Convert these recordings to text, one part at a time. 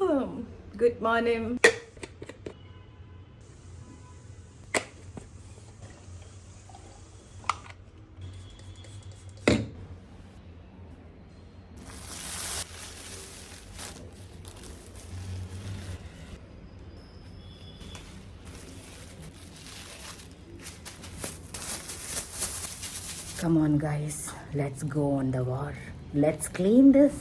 Good morning. Come on guys, let's go on the war. Let's clean this.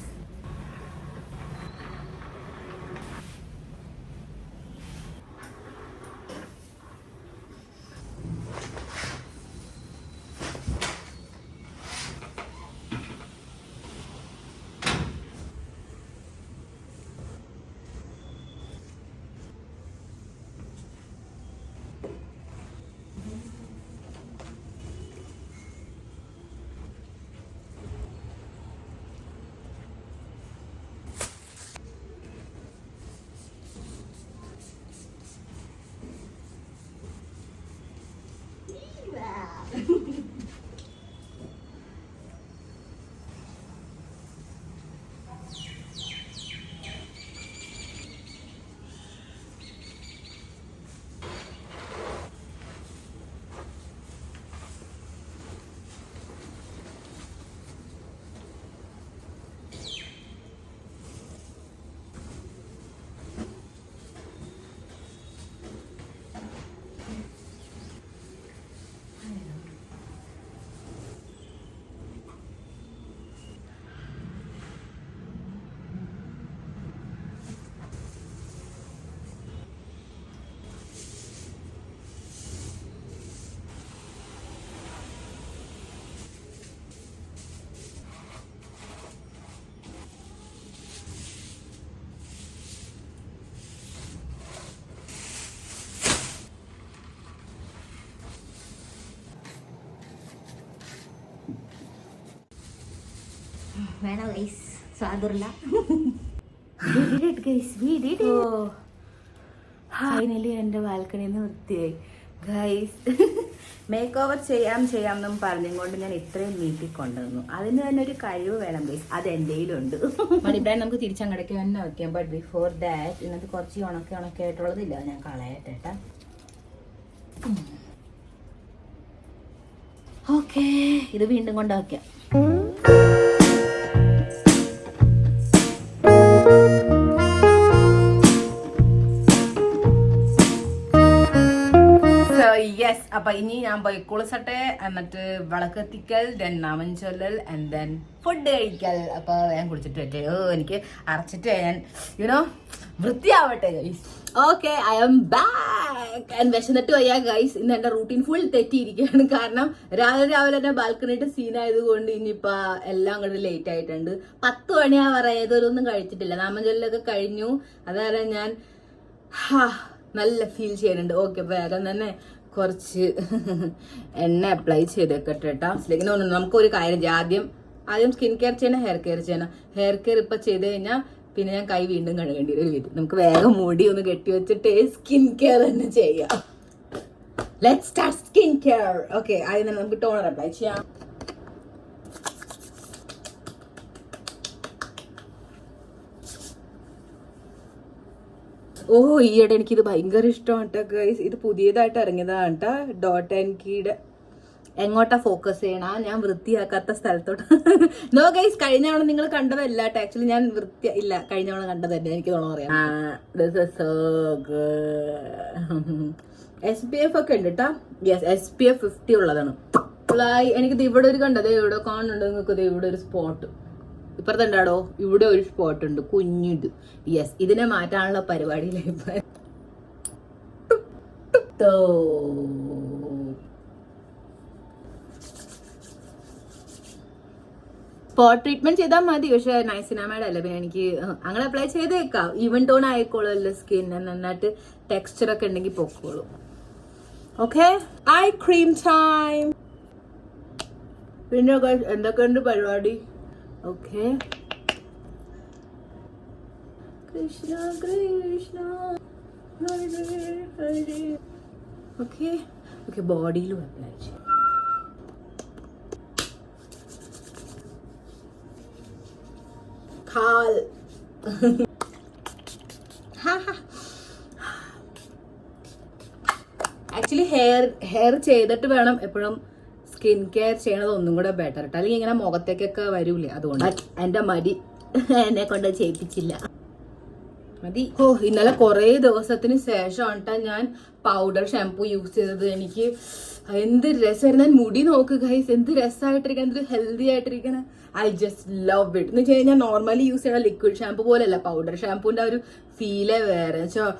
വേണം guys, സ്വാദുറില്ല. Finally എൻ്റെ ബാൽക്കണിയിൽ നിന്ന് വൃത്തിയായി ഗൈസ്. മേക്ക് ഓവർ ചെയ്യാമെന്നും പറഞ്ഞുകൊണ്ട് ഞാൻ ഇത്രയും നീട്ടി കൊണ്ടുവന്നു. അതിന് തന്നെ ഒരു കഴിവ് വേണം ഗൈസ്, അത് എൻ്റെ കയ്യിലുണ്ട്. മണിബ്രാൻ നമുക്ക് തിരിച്ചങ്ങടയ്ക്ക് തന്നെ വയ്ക്കാം. ബട്ട് ബിഫോർ ദാറ്റ് ഇന്നത്തെ കുറച്ച് ഉണക്കായിട്ടുള്ളതില്ല, ഞാൻ കളയട്ടെ. ഓക്കെ, ഇത് വീണ്ടും കൊണ്ട് വയ്ക്കാം. യെസ്, അപ്പൊ ഇനി ഞാൻ പോയി കുളിച്ചട്ടെ, എന്നിട്ട് വിളക്കെത്തിക്കൽ, ദെൻ നാമം ചൊല്ലൽ, ആൻഡ് ദെൻ ഫുഡ് കഴിക്കൽ. അപ്പൊ ഞാൻ കുളിച്ചിട്ട് പറ്റേ, എനിക്ക് അരച്ചിട്ട് ഞാൻ വൃത്തിയാവട്ടെ guys. Okay, I am back and വിശന്നിട്ട് വയ്യ ഗൈസ്. ഇന്ന് എന്റെ റൂട്ടീൻ ഫുൾ തെറ്റിയിരിക്കുകയാണ്. കാരണം രാവിലെ തന്നെ ബാൽക്കണിയിട്ട് സീനായത് കൊണ്ട് ഇനിയിപ്പോ എല്ലാം കൂടെ ലേറ്റ് ആയിട്ടുണ്ട്. 10 മണിയാ പറയാം, ഏതൊരൊന്നും കഴിച്ചിട്ടില്ല. നാമം ചൊല്ലലൊക്കെ കഴിഞ്ഞു. അതായത് ഞാൻ നല്ല ഫീൽ ചെയ്യുന്നുണ്ട്. ഓക്കെ, വേഗം തന്നെ കുറച്ച് എണ്ണ അപ്ലൈ ചെയ്തേക്കട്ടെ കേട്ടോ. നമുക്കൊരു കാര്യം ചെയ്യാം, ആദ്യം സ്കിൻ കെയർ ചെയ്യണം, ഹെയർ കെയർ ചെയ്യണം. ഹെയർ കെയർ ഇപ്പൊ ചെയ്ത് കഴിഞ്ഞാൽ പിന്നെ ഞാൻ കൈ വീണ്ടും കഴുകേണ്ടി വരും. നമുക്ക് വേഗം മുടി ഒന്ന് കെട്ടി വെച്ചിട്ട് സ്കിൻ കെയർ തന്നെ ചെയ്യാം. Let's start skin care. Okay, ആദ്യം തന്നെ നമുക്ക് ടോണർ അപ്ലൈ ചെയ്യാം. ഈയിടെ എനിക്കിത് ഭയങ്കര ഇഷ്ടമാണ് കേട്ടോ ഗൈസ്. ഇത് പുതിയതായിട്ട് ഇറങ്ങിയതാണ് കേട്ടോ, ഡോട്ട് ആൻഡ് കീയുടെ. എങ്ങോട്ടാ ഫോക്കസ് ചെയ്യണ, ഞാൻ വൃത്തിയാക്കാത്ത സ്ഥലത്തോട്ട്. നോ ഗൈസ്, കഴിഞ്ഞ തവണ നിങ്ങൾ കണ്ടതല്ല കേട്ടോ. ആക്ച്വലി ഞാൻ ഇല്ല, കഴിഞ്ഞ തവണ കണ്ടതല്ലേ, എനിക്ക് തോന്നുന്നു പറയാം. SPF ഒക്കെ ഉണ്ട് കേട്ടോ. യെസ്, SPF 50 ഉള്ളതാണ്. എനിക്കിത് ഇവിടെ ഒരു കണ്ടത്, ഇവിടെ കാണുന്നുണ്ട് നിങ്ങൾക്ക്. ഇവിടെ ഒരു സ്പോട്ട് ഇപ്പുറത്തുണ്ടാടോ, ഇവിടെ ഒരു സ്പോട്ട് ഉണ്ട്, കുഞ്ഞിത്. യെസ്, ഇതിനെ മാറ്റാനുള്ള പരിപാടിയിലായി. സ്പോട്ട് ട്രീറ്റ്മെന്റ് ചെയ്താൽ മതി, പക്ഷെ നൈസിനാമയുടെ അല്ല. പിന്നെ എനിക്ക് അങ്ങനെ അപ്ലൈ ചെയ്തേക്കാം. ഈവൻ ടോൺ ആയിക്കോളൂല്ലോ സ്കിൻ, നന്നായിട്ട് ടെക്സ്ചർ ഒക്കെ ഉണ്ടെങ്കിൽ പൊക്കോളൂ. Okay, eye cream time. പിന്നെ എന്തൊക്കെയുണ്ട് പരിപാടി? ഓക്കെ, കൃഷ്ണ കൃഷ്ണ ഹരേ ഹരേ. ഓക്കെ, ബോഡിയിലും അപ്ലൈ ചെയ്യാം. കാൽ ഹെയർ ചെയ്തിട്ട് വേണം എപ്പോഴും സ്കിൻ കെയർ ചെയ്യണത് ഒന്നും കൂടെ ബെറ്റർ കേട്ടോ. അല്ലെങ്കിൽ ഇങ്ങനെ മുഖത്തേക്കൊക്കെ വരൂലേ, അതുകൊണ്ട് എന്റെ മടി എന്നെ കൊണ്ട് ചെയ്യിപ്പിച്ചില്ല. മതി. ഇന്നലെ കുറേ ദിവസത്തിന് ശേഷമാണ് കേട്ടോ ഞാൻ പൗഡർ ഷാമ്പൂ യൂസ് ചെയ്തത്. എനിക്ക് എന്ത് രസമായിരുന്നു. ഞാൻ മുടി നോക്ക് ഗൈസ്, എന്ത് രസമായിട്ടിരിക്കണം, എന്ത് ഹെൽത്തി ആയിട്ടിരിക്കണം. I just love it. എന്ന് വെച്ച് കഴിഞ്ഞാൽ നോർമലി യൂസ് ചെയ്യുന്ന ലിക്വിഡ് ഷാമ്പൂ പോലെയല്ല, പൗഡർ ഷാമ്പൂന്റെ ഒരു ഫീലേ വേറെ. വെച്ചാൽ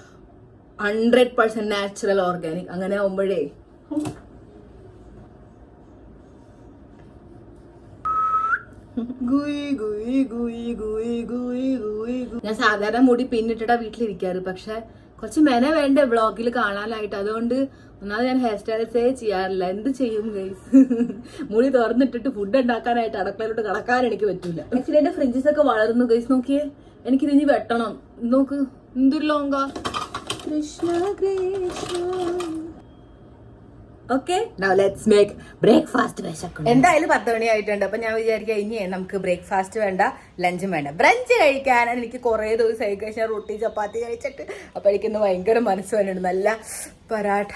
100% നാച്ചുറൽ ഓർഗാനിക്. അങ്ങനെ ആവുമ്പോഴേ ഞാൻ സാധാരണ മുടി പിന്നിട്ടിട്ടാ വീട്ടിലിരിക്കാറ്, പക്ഷെ കുറച്ച് മെന വേണ്ട വ്ളോഗിൽ കാണാനായിട്ട്. അതുകൊണ്ട് ഒന്നാമത് ഞാൻ ഹെയർ സ്റ്റൈൽസേ ചെയ്യാറില്ല. എന്ത് ചെയ്യും ഗൈസ്? മുടി തുറന്നിട്ടിട്ട് ഫുഡ് ഉണ്ടാക്കാനായിട്ട് അടുക്കളയിലോട്ട് കടക്കാൻ എനിക്ക് പറ്റൂല. ആക്ച്വലി എന്റെ ഫ്രിഞ്ചസ് ഒക്കെ വളർന്നു ഗൈസ്. നോക്കിയേ, എനിക്കിത് ഇനി വെട്ടണം. നോക്ക് എന്തൊരു ലോങ്കാ. Krishna Krishna. Okay, now let's make breakfast. വിശക്കണം. എന്തായാലും 10 മണി ആയിട്ടുണ്ട്. അപ്പൊ ഞാൻ വിചാരിക്കാം ഇനി നമുക്ക് ബ്രേക്ക്ഫാസ്റ്റ് വേണ്ട, ലഞ്ചും വേണ്ട, ബ്രഞ്ച് കഴിക്കാൻ. എനിക്ക് കുറെ ദിവസമായി കഴിച്ചാൽ റൊട്ടി ചപ്പാത്തി കഴിച്ചിട്ട്. അപ്പൊ എനിക്കിന്ന് ഭയങ്കര മനസ്സ് വേണ്ടിയുണ്ട് നല്ല പരാഠ.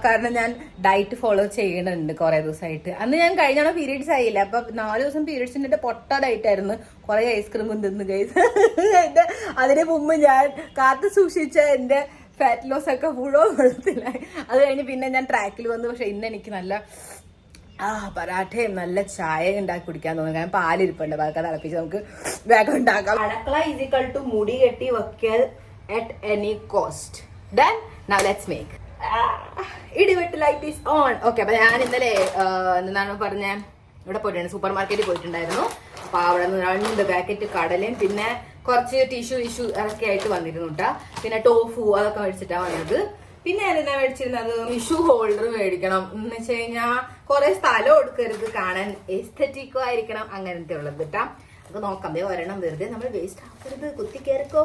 കാരണം ഞാൻ ഡയറ്റ് ഫോളോ ചെയ്യുന്നുണ്ട് കുറെ ദിവസമായിട്ട്. അന്ന് ഞാൻ കഴിഞ്ഞ പീരീഡ്സ് ആയില്ല, അപ്പൊ 4 ദിവസം പീരീഡ്സിന്റെ പൊട്ട ഡയറ്റ് ആയിരുന്നു. കുറെ ഐസ്ക്രീമും തിന്ന് കഴിച്ച് അതിന് മുമ്പ് ഞാൻ കാത്തു സൂക്ഷിച്ച എന്റെ ഫാറ്റ് ലോസ് ഒക്കെ മുഴുവൻ വെള്ളത്തിലായി. അത് കഴിഞ്ഞ് പിന്നെ ഞാൻ ട്രാക്കിൽ വന്നു. പക്ഷെ ഇന്ന് എനിക്ക് നല്ല പരാഠയും നല്ല ചായ ഉണ്ടാക്കി കുടിക്കാൻ തോന്നുന്നു. കാരണം പാലിരിപ്പുണ്ട്, ബാക്കി തിളപ്പിച്ച് നമുക്ക് വേഗം ഉണ്ടാക്കാം. അടുക്കള ഈസിക്കൽ ടു മുടി കെട്ടി വെക്കൽ at any cost. Then now let's make ഇടിവെട്ട് ലൈറ്റ് ഈസ് ഓൺ. ഓക്കെ, അപ്പൊ ഞാൻ ഇന്നലെ എന്താണ് പറഞ്ഞ ഇവിടെ പോയിട്ടുണ്ട്, സൂപ്പർ മാർക്കറ്റിൽ പോയിട്ടുണ്ടായിരുന്നു. അപ്പൊ അവിടെ നിന്ന് 2 പാക്കറ്റ് കടലയും പിന്നെ കുറച്ച് ടിഷ്യൂ ഒക്കെ ആയിട്ട് വന്നിരുന്നു കേട്ടാ. പിന്നെ ടോഫു അതൊക്കെ മേടിച്ചിട്ടാ വന്നത്. പിന്നെ ഞാൻ എന്നാ മേടിച്ചിരുന്നത്, ടിഷ്യൂ ഹോൾഡർ മേടിക്കണം. എന്ന് വെച്ച് കഴിഞ്ഞാൽ കുറെ സ്ഥലം എടുക്കരുത്, കാണാൻ എസ്തറ്റിക്കോ ആയിരിക്കണം, അങ്ങനത്തെ ഉള്ളത് കേട്ടാ. അപ്പൊ നോക്കാം, ഒരെണ്ണം വെറുതെ നമ്മൾ വേസ്റ്റ് ആക്കരുത്, കുത്തിക്കേറിക്കോ.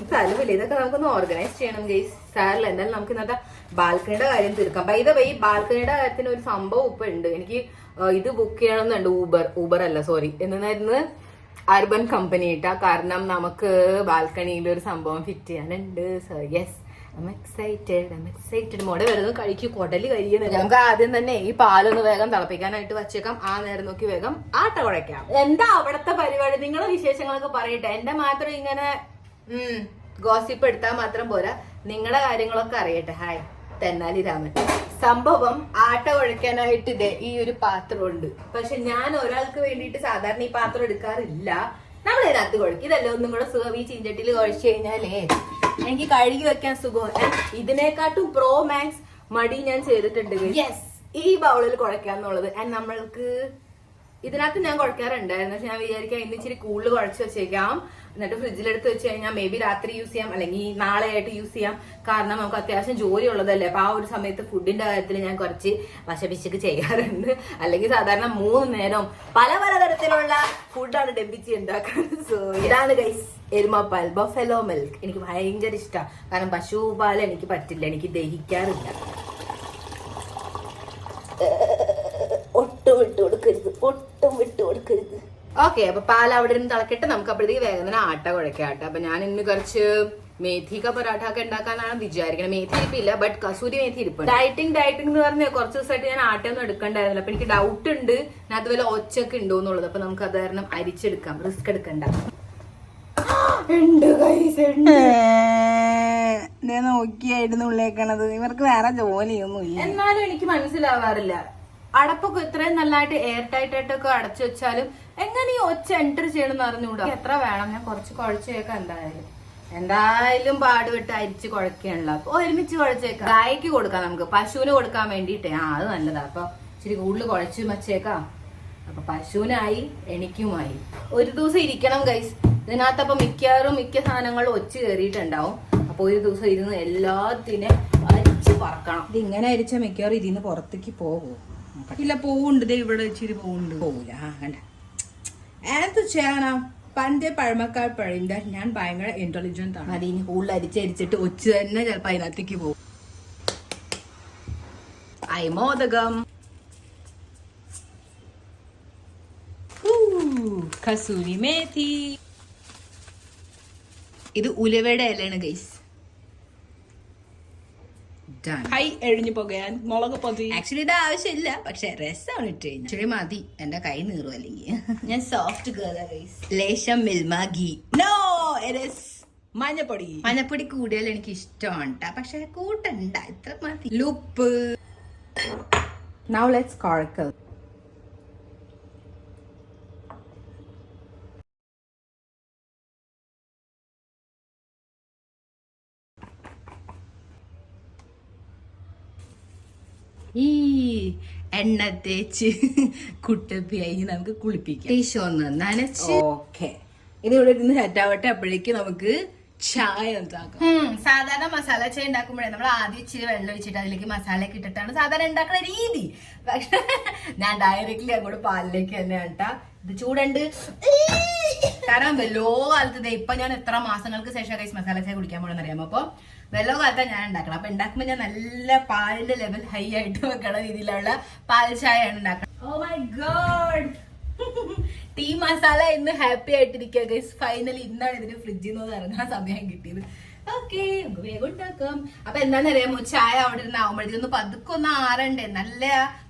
സ്ഥലമില്ല, ഇതൊക്കെ നമുക്കൊന്ന് ഓർഗനൈസ് ചെയ്യണം ഗൈസ്. സാറില്ല, എന്തായാലും നമുക്ക് ഇന്നത്തെ ബാൽക്കണിയുടെ കാര്യം തീർക്കാം. ബൈ ദ വേ, ബാൽക്കണിയുടെ കാര്യത്തിന് ഒരു സംഭവം ഇപ്പൊ ഉണ്ട്. എനിക്ക് ഇത് ബുക്ക് ചെയ്യണമെന്നുണ്ട്. ഊബർ അല്ല, സോറി, എന്നായിരുന്നു അർബൻ കമ്പനി ഇട്ടാ. കാരണം നമുക്ക് ബാൽക്കണിയിൽ ഒരു സംഭവം ഫിറ്റ് ചെയ്യാനുണ്ട്. So yes, I'm excited. മോടെ വരുന്നത് കഴിക്കും, കൊടല് കരിയുന്നത്. നമുക്ക് ആദ്യം തന്നെ ഈ പാലൊന്ന് വേഗം തിളപ്പിക്കാനായിട്ട് വച്ചേക്കാം. ആ നേരം നോക്കി വേഗം ആട്ട കുഴയ്ക്കാം. എന്താ അവിടത്തെ പരിപാടി? നിങ്ങളുടെ വിശേഷങ്ങളൊക്കെ പറയട്ടെ. എന്റെ മാത്രം ഇങ്ങനെ ഗോസിപ്പ് എടുത്താൽ മാത്രം പോരാ, നിങ്ങളുടെ കാര്യങ്ങളൊക്കെ അറിയട്ടെ. ഹായ്, തെന്നാലി രാമൻ. സംഭവം ആട്ട കുഴയ്ക്കാനായിട്ട് ഇതേ ഈ ഒരു പാത്രമുണ്ട്. പക്ഷെ ഞാൻ ഒരാൾക്ക് വേണ്ടിയിട്ട് സാധാരണ ഈ പാത്രം എടുക്കാറില്ല. നമ്മൾ ഇതിനകത്ത് കുഴക്കും. ഇതല്ലേ ഒന്നും കൂടെ സുഖം. ഈ ചീഞ്ചട്ടിയിൽ കുഴച്ചു കഴിഞ്ഞാലേ എനിക്ക് കഴുകി വെക്കാൻ സുഖം. ഇതിനെക്കാട്ടും പ്രോ മാക്സ് മടി ഞാൻ ചെയ്തിട്ടുണ്ട്. യെസ്, ഈ ബൗളിൽ കുഴക്കാന്നുള്ളത്. ആൻഡ് നമ്മൾക്ക് ഇതിനകത്ത് ഞാൻ കുഴക്കാറുണ്ടായിരുന്നു. പക്ഷെ ഞാൻ വിചാരിക്കാം ഇന്ന് ഇച്ചിരി കൂടുതൽ കുഴച്ച് വെച്ചേക്കാം. എന്നിട്ട് ഫ്രിഡ്ജിലെടുത്ത് വെച്ച് കഴിഞ്ഞാൽ മേ ബി രാത്രി യൂസ് ചെയ്യാം, അല്ലെങ്കിൽ നാളെ ആയിട്ട് യൂസ് ചെയ്യാം. കാരണം നമുക്ക് അത്യാവശ്യം ജോലി ഉള്ളതല്ലേ. അപ്പൊ ആ ഒരു സമയത്ത് ഫുഡിന്റെ കാര്യത്തിൽ ഞാൻ കുറച്ച് വശപിശക്ക് ചെയ്യാറുണ്ട്. അല്ലെങ്കിൽ സാധാരണ 3 നേരം പല തരത്തിലുള്ള ഫുഡാണ് ഡെമ്പിച്ച് ഉണ്ടാക്കുന്നത്. സോ ഇതാണ് ഗൈസ് എരുമപ്പാൽ, ബഫലോ മിൽക്ക്. എനിക്ക് ഭയങ്കര ഇഷ്ടമാണ്. കാരണം പശു പാൽ എനിക്ക് പറ്റില്ല, എനിക്ക് ദഹിക്കാറില്ല. ഒട്ടും വിട്ടു കൊടുക്കരുത്. ഓക്കെ, അപ്പൊ പാൽ അവിടെ നിന്ന് തിളക്കിട്ട് നമുക്ക് അപ്പോഴത്തേക്ക് വേഗം തന്നെ ആട്ട കുഴക്കാട്ടെ. അപ്പൊ ഞാൻ ഇന്ന് കുറച്ച് മേഥിക പരാഠ ഒക്കെ ഉണ്ടാക്കാനാണ് വിചാരിക്കുന്നത്. മേഥി ഇരിപ്പില്ല, ബട്ട് കസൂരി മേഥി ഇരിപ്പുണ്ട്. ഡയറ്റിംഗ് എന്ന് പറഞ്ഞാൽ കുറച്ച് ദിവസമായിട്ട് ഞാൻ ആട്ടയൊന്നും എടുക്കണ്ടായിരുന്നില്ല. അപ്പൊ എനിക്ക് ഡൗട്ട് ഉണ്ട് ഞാൻ അതുപോലെ ഒച്ചൊക്കെ ഉണ്ടോ എന്നുള്ളത്. അപ്പൊ നമുക്ക് അത് കാരണം അരിച്ചെടുക്കാം, റിസ്ക് എടുക്കണ്ട. നോക്കിയായിരുന്നു ഉള്ളേക്കണത്. ഇവർക്ക് വേറെ ജോലിയൊന്നും ഇല്ല. എന്നാലും എനിക്ക് മനസ്സിലാവാറില്ല, അടപ്പൊക്കെ ഇത്രയും നല്ലതായിട്ട് എയർ ടൈറ്റ് ആയിട്ടൊക്കെ അടച്ചു വെച്ചാലും എങ്ങനെ ഈ ഒച്ച എൻറ്റർ ചെയ്യണമെന്ന് അറിഞ്ഞൂടാ. എത്ര വേണം? ഞാൻ കുറച്ച് കുഴച്ചേക്കാം. എന്തായാലും പാടുവിട്ട് അരിച്ച് കുഴക്കുകയാണല്ലോ. അപ്പൊ ഒരുമിച്ച് കുഴച്ചേക്കാം. ഗായക്ക് കൊടുക്കാം, നമുക്ക് പശുവിന് കൊടുക്കാൻ വേണ്ടിയിട്ടേ. അത് നല്ലതാ. അപ്പൊ ഇച്ചിരി കൂടുതൽ കുഴച്ച് വെച്ചേക്കാം. അപ്പൊ പശുവിനായി എനിക്കുമായി. ഒരു ദിവസം ഇരിക്കണം ഗൈസ് ഇതിനകത്ത്. അപ്പൊ മിക്ക സാധനങ്ങളും ഒച്ച കയറിയിട്ടുണ്ടാവും. അപ്പൊ ഒരു ദിവസം ഇരുന്ന് എല്ലാത്തിനും അരിച്ച് പറക്കണം. ഇത് ഇങ്ങനെ അരിച്ച മിക്കവാറും ഇതിന്ന് പുറത്തേക്ക് പോകും. ഇല്ല, പോവുണ്ട്. ഇവിടെ ഇച്ചിരി പോവുണ്ട്. പോവില്ല. കണ്ട എന്ത് ചെയ്യാനാ? പണ്ടേ പഴമക്കാർ പറയുന്നത് ഞാൻ ഭയങ്കര ഇന്റലിജന്റ് ആണ്. അതിന് കൂടുതൽ അരിച്ചരിച്ചിട്ട് ഒച്ച തന്നെ ചിലപ്പോ അതിനകത്തേക്ക് പോകും. അയമോദകം, കസൂരി മേഥി. ഇത് ഉലുവയുടെ ഇലയാണ് ഗൈസ്. സെറ്റാണ്. ഹൈ എഴിഞ്ഞു പോകാൻ മുളക് പൊതി. ആക്ച്വലി ഇത് ആവശ്യമില്ല, പക്ഷെ രസമാണ് ഇട്ട് കഴിഞ്ഞാൽ. ആക്ച്വലി മതി, എന്റെ കൈ നീറും അല്ലെങ്കിൽ. ഞാൻ സോഫ്റ്റ് ഗേൾ. ലേശം Milma ghee. No, it is മഞ്ഞപ്പൊടി. മഞ്ഞപ്പൊടി കൂടിയാൽ എനിക്ക് ഇഷ്ടമാണ്, പക്ഷെ കൂട്ടണ്ട, ഇത്ര മതി. ലുപ്പ്. Now let's coracle. ഈ എണ്ണ തേച്ച് കുട്ടപ്പിയായി നമുക്ക് കുളിപ്പിക്കാം. ടീഷോ ഒന്ന് നനച്ച്. ഓക്കെ, ഇത് ഇവിടെ ഇരുന്ന് സെറ്റാവട്ടെ. അപ്പോഴേക്ക് നമുക്ക് ചായ ഉണ്ടാക്കാം. സാധാരണ മസാല ചായ ഉണ്ടാക്കുമ്പോഴേ നമ്മൾ ആദ്യം ഇച്ചിരി വെള്ളം ഒഴിച്ചിട്ട് അതിലേക്ക് മസാല ഒക്കെ ഇട്ടിട്ടാണ് സാധാരണ ഉണ്ടാക്കുന്ന രീതി. പക്ഷെ ഞാൻ ഡയറക്റ്റ്ലി അങ്ങോട്ട് പാലിലേക്ക് തന്നെ കേട്ടാ. ഇത് ചൂടുണ്ട്, കാരണം വെല്ലോ കാലത്ത് ഇപ്പൊ ഞാൻ എത്ര മാസങ്ങൾക്ക് ശേഷം കൈസ് മസാല ചായ കുടിക്കാൻ പോകണമെന്ന് അറിയാമോ. അപ്പൊ വെല്ലോ കാലത്താണ് ഞാൻ ഉണ്ടാക്കണം. അപ്പൊ ഉണ്ടാക്കുമ്പോ ഞാൻ നല്ല പാലിന്റെ ലെവൽ ഹൈ ആയിട്ട് വെക്കണ രീതിയിലുള്ള പാൽ ചായയാണ് ഉണ്ടാക്കണം. Oh my God, tea masala ഇന്ന് ഹാപ്പി ആയിട്ടിരിക്കുക ഗൈസ്. ഫൈനലി ഇന്നാണ് ഇതിന് ഫ്രിഡ്ജിൽ നിന്ന് ഇറങ്ങാൻ സമയം കിട്ടിയത്. ഓക്കെ, നമുക്ക് വേഗം ഉണ്ടാക്കാം. അപ്പൊ എന്താണെന്നറിയാമോ, ചായ അവിടെ ഇരുന്ന് ആവുമ്പോഴത്തേക്കൊന്ന് പതുക്കൊന്ന് ആറണ്ടേ, നല്ല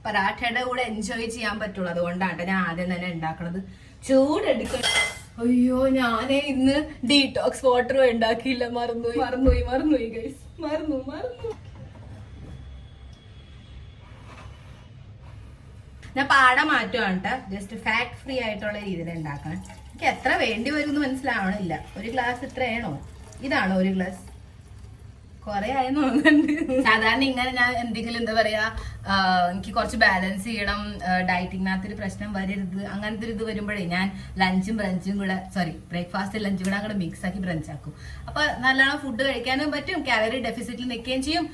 പരാഠയുടെ കൂടെ എൻജോയ് ചെയ്യാൻ പറ്റുള്ളൂ. അതുകൊണ്ടാണ് ഞാൻ ആദ്യം തന്നെ ഉണ്ടാക്കണത്. ചൂടെടുക്കണം. അയ്യോ, ഞാനേ ഇന്ന് ഡീടോക്സ് വാട്ടർ ഉണ്ടാക്കിയില്ല, മറന്നുപോയി ഗൈസ്, മറന്നു. ഞാൻ പാട മാറ്റുവാണ് കേട്ടോ, ജസ്റ്റ് ഫാറ്റ് ഫ്രീ ആയിട്ടുള്ള രീതിയിൽ ഉണ്ടാക്കാൻ. എനിക്ക് എത്ര വേണ്ടി വരും എന്ന് മനസ്സിലാവണില്ല. ഒരു ഗ്ലാസ് ഇത്രയാണോ? ഇതാണോ ഒരു ഗ്ലാസ്? കൊറേ ആയെന്ന് തോന്നുന്നുണ്ട്. സാധാരണ ഇങ്ങനെ ഞാൻ എന്തെങ്കിലും എന്താ പറയാ, എനിക്ക് കുറച്ച് ബാലൻസ് ചെയ്യണം, ഡയറ്റിങ്ങിനകത്തൊരു പ്രശ്നം വരരുത്, അങ്ങനത്തെ ഒരു ഇത് വരുമ്പോഴേ ഞാൻ ലഞ്ചും ബ്രഞ്ചും കൂടെ, ബ്രേക്ക്ഫാസ്റ്റ് ലഞ്ചും കൂടെ അങ്ങോട്ട് മിക്സ് ആക്കി ബ്രഞ്ച് ആക്കും. അപ്പൊ നല്ലോണം ഫുഡ് കഴിക്കാനും പറ്റും, കാലറി ഡെഫിസിറ്റിൽ നിൽക്കുകയും ചെയ്യും.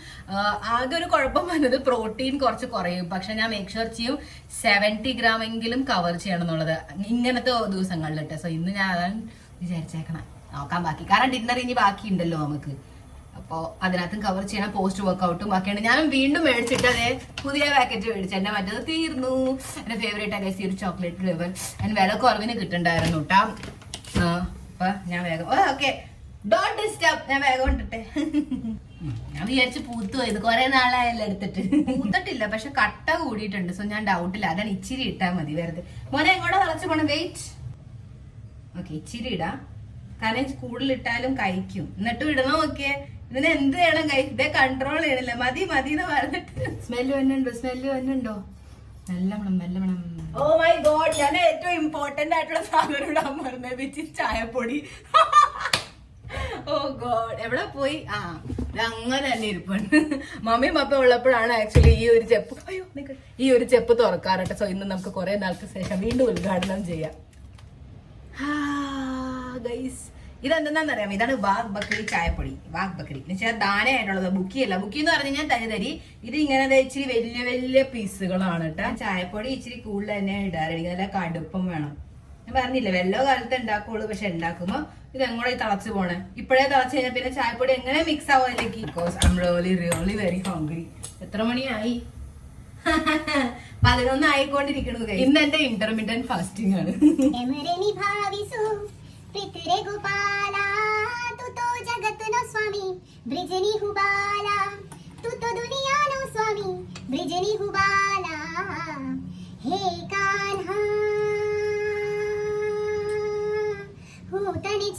ആകെ ഒരു കുഴപ്പം വന്നത് പ്രോട്ടീൻ കുറച്ച് കുറയും. പക്ഷെ ഞാൻ മേക്ക് ഷുവർ ചെയ്യും 70 ഗ്രാം എങ്കിലും കവർ ചെയ്യണം എന്നുള്ളത് ഇങ്ങനത്തെ ദിവസങ്ങളിൽ കേട്ടോ. സോ ഇന്ന് ഞാൻ വിചാരിച്ചേക്കണം, നോക്കാൻ ബാക്കി, കാരണം ഡിന്നർ ഇനി ബാക്കിയുണ്ടല്ലോ നമുക്ക്. അപ്പൊ അതിനകത്തും കവർ ചെയ്യണം. പോസ്റ്റ് വർക്കൗട്ടും ബാക്കിയുണ്ട്. ഞാൻ വീണ്ടും മേടിച്ചിട്ട് അതേ പുതിയ പാക്കറ്റ് മേടിച്ചു. എന്റെ മറ്റത് തീർന്നു. എന്റെ ഫേവറേറ്റ് ആയി ഒരു ചോക്ലേറ്റ് ഫ്ലേവർ. അതിന് വില കുറവിന് കിട്ടുന്നുണ്ടായിരുന്നു കേട്ടാ. അപ്പൊ ഞാൻ വേഗം ഓക്കെ, ഡോണ്ട് ഡിസ്റ്റർബ്, ഞാൻ വേഗം കൊണ്ടിട്ടെ. ഞാൻ വിചാരിച്ച് പൂത്തു പോയത്, കുറെ നാളായല്ലോ എടുത്തിട്ട്. പൂത്തിട്ടില്ല, പക്ഷെ കട്ട കൂടിയിട്ടുണ്ട്. സോ ഞാൻ ഡൗട്ടില്ല, അതാണ് ഇച്ചിരി ഇട്ടാൽ മതി വെറുതെ. മോനെ എങ്ങോട്ടാ തിളച്ചു പോണം? വെയിറ്റ്. ഓക്കെ, ഇച്ചിരി ഇടാം, കാരണം കൂടുതലിട്ടാലും കഴിക്കും. എന്നിട്ടും ഇടണം. നോക്കിയേ, ഇതിന് എന്ത് ചെയ്യണം കൈ, ഇതേ കൺട്രോൾ ചെയ്യണില്ല. മതി എന്ന് പറഞ്ഞിട്ട്. സ്മെല്ല് വന്നുണ്ടോ? നല്ല മണം. ഓ മൈ ഗോഡ്, ഞാൻ ഏറ്റവും ഇമ്പോർട്ടന്റ് ആയിട്ടുള്ള സാധനം ഇടാൻ പറഞ്ഞത്, വിച്ച് ഇസ് ചായപ്പൊടി. ഓ ഗോഡ്, എവിടെ പോയി? അങ്ങനെ തന്നെ ഇരിപ്പുണ്ട്. മമ്മിയും പപ്പ ഉള്ളപ്പോഴാണ് ആക്ച്വലി ഈ ഒരു ചെപ്പ് തുറക്കാറട്ടെ. സോ ഇന്ന് നമുക്ക് കുറെ നാൾക്ക് ശേഷം വീണ്ടും ഉദ്ഘാടനം ചെയ്യാം. ഗൈസ്, ഇതെന്താണെന്നറിയാം, ഇതാണ് വാഗ് ബക്കറി ചായപ്പൊടി. വാഗ് ബക്കറി എന്ന് വെച്ചാൽ ദാനയായിട്ടുള്ളത്, ബുക്കിയല്ല. ബുക്കി എന്ന് പറഞ്ഞാൽ ഞാൻ തരി ഇത് ഇങ്ങനെ ഇച്ചിരി വലിയ വലിയ പീസുകളാണ് കേട്ടോ. ചായപ്പൊടി ഇച്ചിരി കൂടുതൽ തന്നെ ഇടാറുണ്ട്, നല്ല കടുപ്പം വേണം. ഞാൻ പറഞ്ഞില്ല വെല്ലോ കാലത്ത് ഉണ്ടാക്കുള്ളൂ, പക്ഷെ ഉണ്ടാക്കുമ്പോ ഇത് എങ്ങോട്ട് തിളച്ച് പോണേ. ഇപ്പോഴേ തിളച്ച് കഴിഞ്ഞാൽ പിന്നെ ചായപ്പൊടി എങ്ങനെ മിക്സ് ആവും അതിലേക്ക്. Because I am really very hungry. എത്ര മണിയായി? 11 ആയിക്കൊണ്ടിരിക്കണു. ഇന്ന് എന്റെ ഇന്റർമീഡിയറ്റ് ഫാസ്റ്റിംഗ് ആണ്. पितरे गोपाला तू तो जगत नो स्वामी ब्रिजनी हुबाला तू तो दुनिया नो स्वामी ब्रिजनी हुबाला हे कान्हा होतनी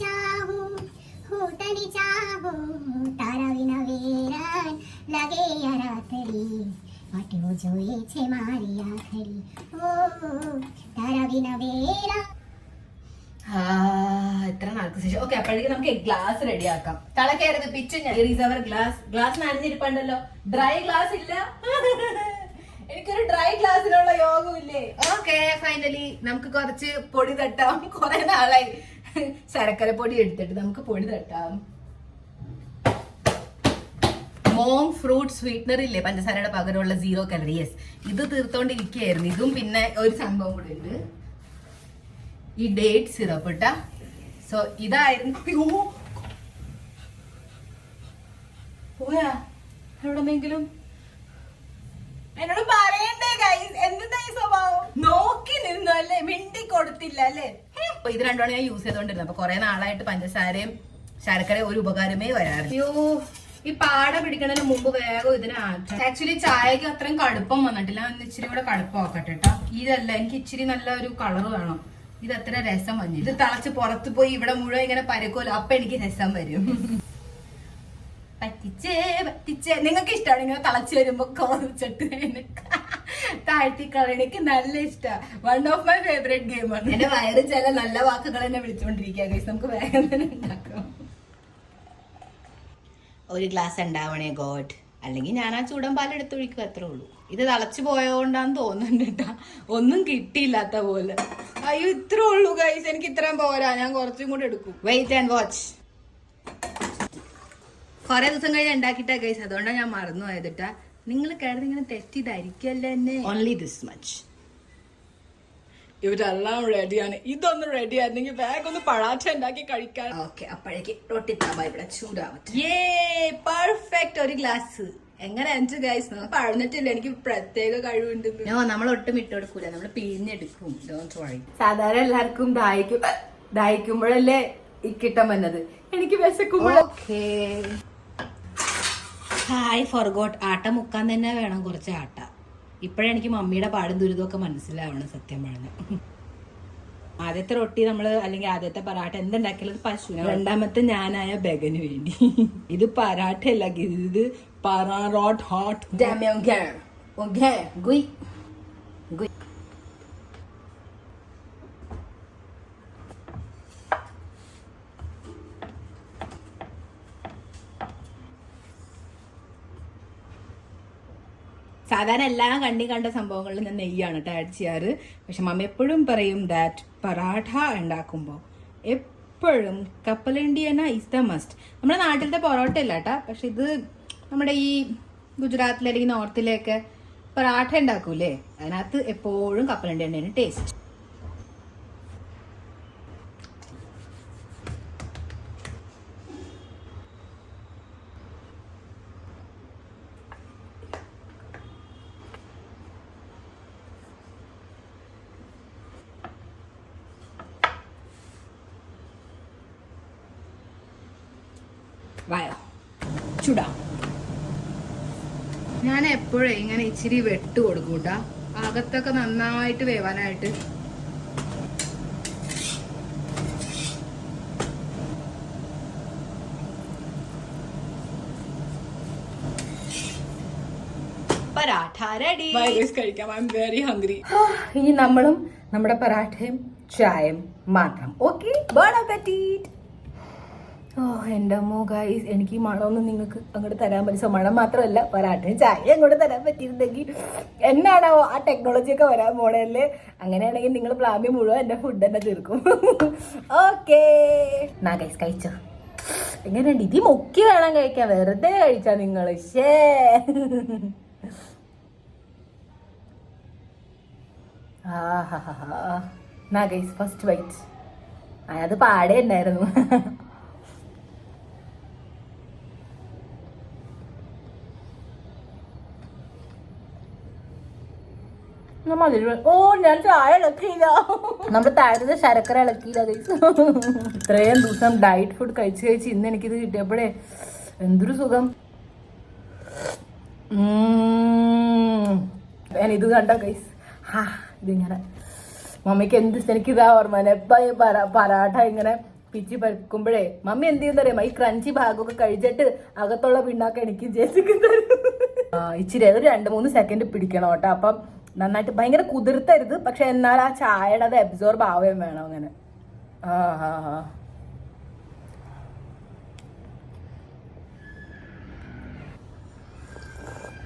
चाहो तारा विना वेरान लगे या रात्री वाटो जोए छे मारी आखरी ओ तारा विना वेरा. എത്ര നാൾക്ക് ശേഷം. ഓക്കെ, അപ്പോഴേക്കും നമുക്ക് ഗ്ലാസ് റെഡി ആക്കാം. തളക്കരുത്, പിച്ചും. ഗ്ലാസ് നനഞ്ഞിരിപ്പുണ്ടല്ലോ. ഡ്രൈ ഗ്ലാസ് ഇല്ല. എനിക്കൊരു ഡ്രൈ ഗ്ലാസ്സിനുള്ള യോഗമില്ലേ. ഓക്കെ, ഫൈനലി നമുക്ക് കുറച്ച് പൊടി തട്ടാം. കുറെ നാളായി ശർക്കര പൊടി എടുത്തിട്ട് നമുക്ക് പൊടി തട്ടാം. മോങ് ഫ്രൂട്ട് സ്വീറ്റ്നർ ഇല്ലേ, പഞ്ചസാരയുടെ പകരമുള്ള 0 കലോറി. ഇത് തീർത്തോണ്ടിരിക്കുകയായിരുന്നു. ഇതും പിന്നെ ഒരു സംഭവം കൂടെ ഉണ്ട്, ഈ ഡേറ്റ് സിറപ്പ് ഇട്ട. സോ ഇതായിരുന്നു. പോയാ എവിടെന്നെങ്കിലും എന്നോട് പറയണ്ടേ ഗൈസ്, എന്താ ഈ സ്വഭാവം? നോക്കി നിന്നു അല്ലേ, മിണ്ടി കൊടുത്തില്ല അല്ലേ. അപ്പൊ ഇത് രണ്ടുമാണ് ഞാൻ യൂസ് ചെയ്തോണ്ടിരുന്നത്. അപ്പൊ കുറെ നാളായിട്ട് പഞ്ചസാരയും ശർക്കര ഒരു ഉപകാരമേ വരാറില്ല. അയ്യോ, ഈ പാട പിടിക്കുന്നതിന് മുമ്പ് വേഗം ഇതിനെ ആക്കാം. ആക്ച്വലി ചായക്ക് അത്രയും കടുപ്പം വന്നിട്ടില്ല, ഇച്ചിരി കൂടെ കടുപ്പം ആക്കട്ടെ കേട്ടോ. ഇതല്ല, എനിക്ക് ഇച്ചിരി നല്ല ഒരു കളർ വേണം. ഇത് അത്ര രസം വന്നു. ഇത് തിളച്ച് പുറത്ത് പോയി ഇവിടെ മുഴുവൻ ഇങ്ങനെ പരക്കുമല്ലോ, അപ്പൊ എനിക്ക് രസം വരും. പറ്റിച്ചേ പറ്റിച്ചേ. നിങ്ങൾക്ക് ഇഷ്ടമാണ് ഇങ്ങനെ തിളച്ച് വരുമ്പോ കുറച്ചിട്ട് താഴ്ത്തി കളയണ. എനിക്ക് നല്ല ഇഷ്ടമാണ്. വൺ ഓഫ് മൈ ഫേവറേറ്റ് ഗെയിമാണ്. എന്റെ വയറ് ചില നല്ല വാക്കുകൾ എന്നെ വിളിച്ചുകൊണ്ടിരിക്കുക. നമുക്ക് വേഗം തന്നെ ഉണ്ടാക്കാം. ഒരു ഗ്ലാസ് ഉണ്ടാവണേ ഗോഡ്, അല്ലെങ്കിൽ ഞാൻ ആ ചൂടൻ പാലെടുത്ത് ഒഴിക്കും, അത്രേ ഉള്ളൂ. ഇത് തിളച്ചു പോയോണ്ടാന്ന് തോന്നുന്നുണ്ട് കേട്ടാ, ഒന്നും കിട്ടിയില്ലാത്ത പോലെ. അയ്യോ ഇത്രേ ഉള്ളൂ ഗൈസ്, എനിക്ക് ഇത്രയും പോരാ, ഞാൻ കുറച്ചും കൂടെ എടുക്കും. Wait and watch. കുറെ ദിവസം കഴിഞ്ഞ് ഉണ്ടാക്കിയിട്ടാ ഗൈസ്, അതുകൊണ്ടാണ് ഞാൻ മറന്നു പോയതിട്ടാ. നിങ്ങൾ കിടന്ന് ഇങ്ങനെ തെറ്റിദ്ധരിക്കല്ലേ എന്നെ. Only this much. ഇവരെല്ലാം റെഡിയാണ്. ഇതൊന്ന് റെഡി ആയിരുന്നെങ്കിൽ വേഗം ഒന്ന് പഴാച്ച ഉണ്ടാക്കി കഴിക്കാൻ. ഓക്കെ, അപ്പോഴേക്ക് റൊട്ടി താവ ഇവിടെ ചൂടാവട്ടെ. ഏ പെർഫെക്റ്റ്. ഒരു ഗ്ലാസ് എങ്ങനെ അഞ്ച് ഗൈസ് പറഞ്ഞിട്ടില്ല, എനിക്ക് പ്രത്യേക കഴിവുണ്ട്. നമ്മൾ ഒട്ടും ഇട്ട് കൊടുക്കൂല, നമ്മൾ പിഴിഞ്ഞെടുക്കും. സാധാരണ എല്ലാവർക്കും ദാഹിക്കുമ്പോഴല്ലേ ഇക്കിട്ടം വന്നത്, എനിക്ക് വിശക്കുമ്പോൾ. Okay, I forgot. ആട്ട മുക്കാൻ തന്നെ വേണം കുറച്ച് ആട്ട. ഇപ്പോഴെനിക്ക് മമ്മിയുടെ പാടും ദുരിതമൊക്കെ മനസ്സിലാവണം സത്യം പറഞ്ഞ. ആദ്യത്തെ റൊട്ടി നമ്മള് അല്ലെങ്കിൽ ആദ്യത്തെ പറാട്ട എന്തുണ്ടാക്കിയത് പശുവിന്, രണ്ടാമത്തെ ഞാനായ ബെഗന് വേണ്ടി. ഇത് പറാട്ട അല്ല, ഇത് പറാറോട്ട് ഹോട്ട്. സാധാരണ എല്ലാം കണ്ട സംഭവങ്ങളിലും ഞാൻ നെയ്യാണ് കേട്ടോ ആഡ് ചെയ്യാറ്. പക്ഷെ മമ്മ എപ്പോഴും പറയും ദാറ്റ് പറാഠ ഉണ്ടാക്കുമ്പോൾ എപ്പോഴും കപ്പലണ്ടിയന ഈസ് ദ മസ്റ്റ്. നമ്മുടെ നാട്ടിലത്തെ പൊറോട്ട അല്ല കേട്ടാ, പക്ഷെ ഇത് നമ്മുടെ ഈ ഗുജറാത്തിലെ അല്ലെങ്കിൽ നോർത്തിലെയൊക്കെ പറാഠ ഉണ്ടാക്കൂലേ, അതിനകത്ത് എപ്പോഴും കപ്പലണ്ടി എണ്ണയാണ് ടേസ്റ്റ്. വായോ ചൂടാ. ഞാൻ എപ്പോഴും ഇങ്ങനെ ഇച്ചിരി വെട്ട് കൊടുക്കൂട്ടാ, അകത്തൊക്കെ നന്നായിട്ട് വേവാനായിട്ട്. പരാഠ റെഡി. കഴിക്കാം. I am very hungry. ഇനി നമ്മളും നമ്മുടെ പരാഠയും ചായയും മാത്രം. Okay, bone അപ്പറ്റീറ്റ്. ഓ എൻ്റെ അമ്മോ ഗൈസ്, എനിക്ക് ഈ മണമൊന്നും നിങ്ങൾക്ക് അങ്ങോട്ട് തരാൻ പറ്റില്ല. മണം മാത്രമല്ല, പരാട്ടയും ചായ അങ്ങോട്ട് തരാൻ പറ്റിയിരുന്നെങ്കിൽ എന്നാണോ ആ ടെക്നോളജിയൊക്കെ വരാൻ പോണല്ലേ. അങ്ങനെയാണെങ്കിൽ നിങ്ങൾ പ്ലാമി മുഴുവൻ എൻ്റെ ഫുഡ് തന്നെ തീർക്കും. ഓക്കേ നാ ഗൈസ് കഴിച്ചോ. എങ്ങനെയുണ്ട്? ഇതി മുക്കി വേണം കഴിക്കാൻ, വെറുതെ കഴിച്ചാ നിങ്ങൾ. ശേ നാ ഗൈസ് ഫസ്റ്റ് ബൈറ്റ്. അത് പാടേ ഉണ്ടായിരുന്നു. ഓ ഞാൻ ചായ ഇളക്കിയില്ല, നമ്മുടെ താഴത്തെ ശർക്കര ഇളക്കിയില്ല. ഇത്രയും ദിവസം ഡയറ്റ് ഫുഡ് കഴിച്ച് ഇന്ന് എനിക്കിത് കിട്ടിയപ്പോഴേ എന്തൊരു സുഖം. ഞാൻ ഇത് കണ്ട ഗൈസ്, ഇതിങ്ങനെ മമ്മിക്ക് എന്ത് എനിക്കിതാ ഓർമ്മ. എപ്പ പരാഠ ഇങ്ങനെ പിച്ചി പരക്കുമ്പോഴേ മമ്മി എന്ത് ചെയ്യുന്നറിയാമോ, ഈ ക്രഞ്ചി ഭാഗമൊക്കെ കഴിച്ചിട്ട് അകത്തുള്ള പിണ്ണാക്ക എനിക്ക് ജയിച്ചിട്ട് ഇച്ചിരി ഒരു 2-3 സെക്കൻഡ് പിടിക്കണം കേട്ടോ. അപ്പം നന്നായിട്ട് ഭയങ്കര കുതിർത്തരുത്, പക്ഷെ എന്നാൽ ആ ചായയുടെ അത് അബ്സോർബ് ആവുകയും വേണം. അങ്ങനെ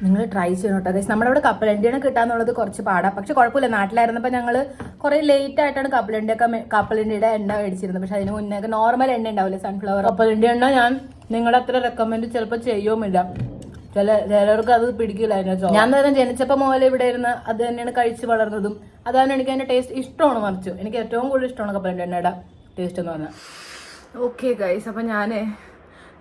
നിങ്ങൾ ട്രൈ ചെയ്യണം കേട്ടോ ഗൈസ്. നമ്മുടെ ഇവിടെ കപ്പലണ്ടിയാണ് കിട്ടാന്നുള്ളത് കുറച്ച് പാടാ, പക്ഷെ കുഴപ്പമില്ല. നാട്ടിലായിരുന്നപ്പോൾ ഞങ്ങൾ കുറേ ലേറ്റ് ആയിട്ടാണ് കപ്പലണ്ടിയുടെ എണ്ണ മേടിച്ചിരുന്നത്. പക്ഷെ അതിന് മുന്നേ നോർമൽ എണ്ണ ഉണ്ടാവില്ലേ, സൺഫ്ലവർ. കപ്പലണ്ടി എണ്ണ ഞാൻ നിങ്ങളുടെ അത്ര റെക്കമെൻഡ് ചിലപ്പോൾ ചെയ്യുമില്ല. ചിലർക്ക് അത് പിടിക്കില്ല. ഞാൻ തന്നെ ജനിച്ചപ്പോൾ മുതൽ ഇവിടെ ഇരുന്ന് അത് തന്നെയാണ് കഴിച്ച് വളർന്നതും. അതാണ് എനിക്ക് അതിന്റെ ടേസ്റ്റ് ഇഷ്ടമാണ്. മറിച്ചു എനിക്ക് ഏറ്റവും കൂടുതൽ ഇഷ്ടമാണ് കപ്പലണ്ടി എണ്ണയുടെ ടേസ്റ്റ് എന്ന് പറഞ്ഞാൽ. ഓക്കെ ഗൈസ്, അപ്പം ഞാൻ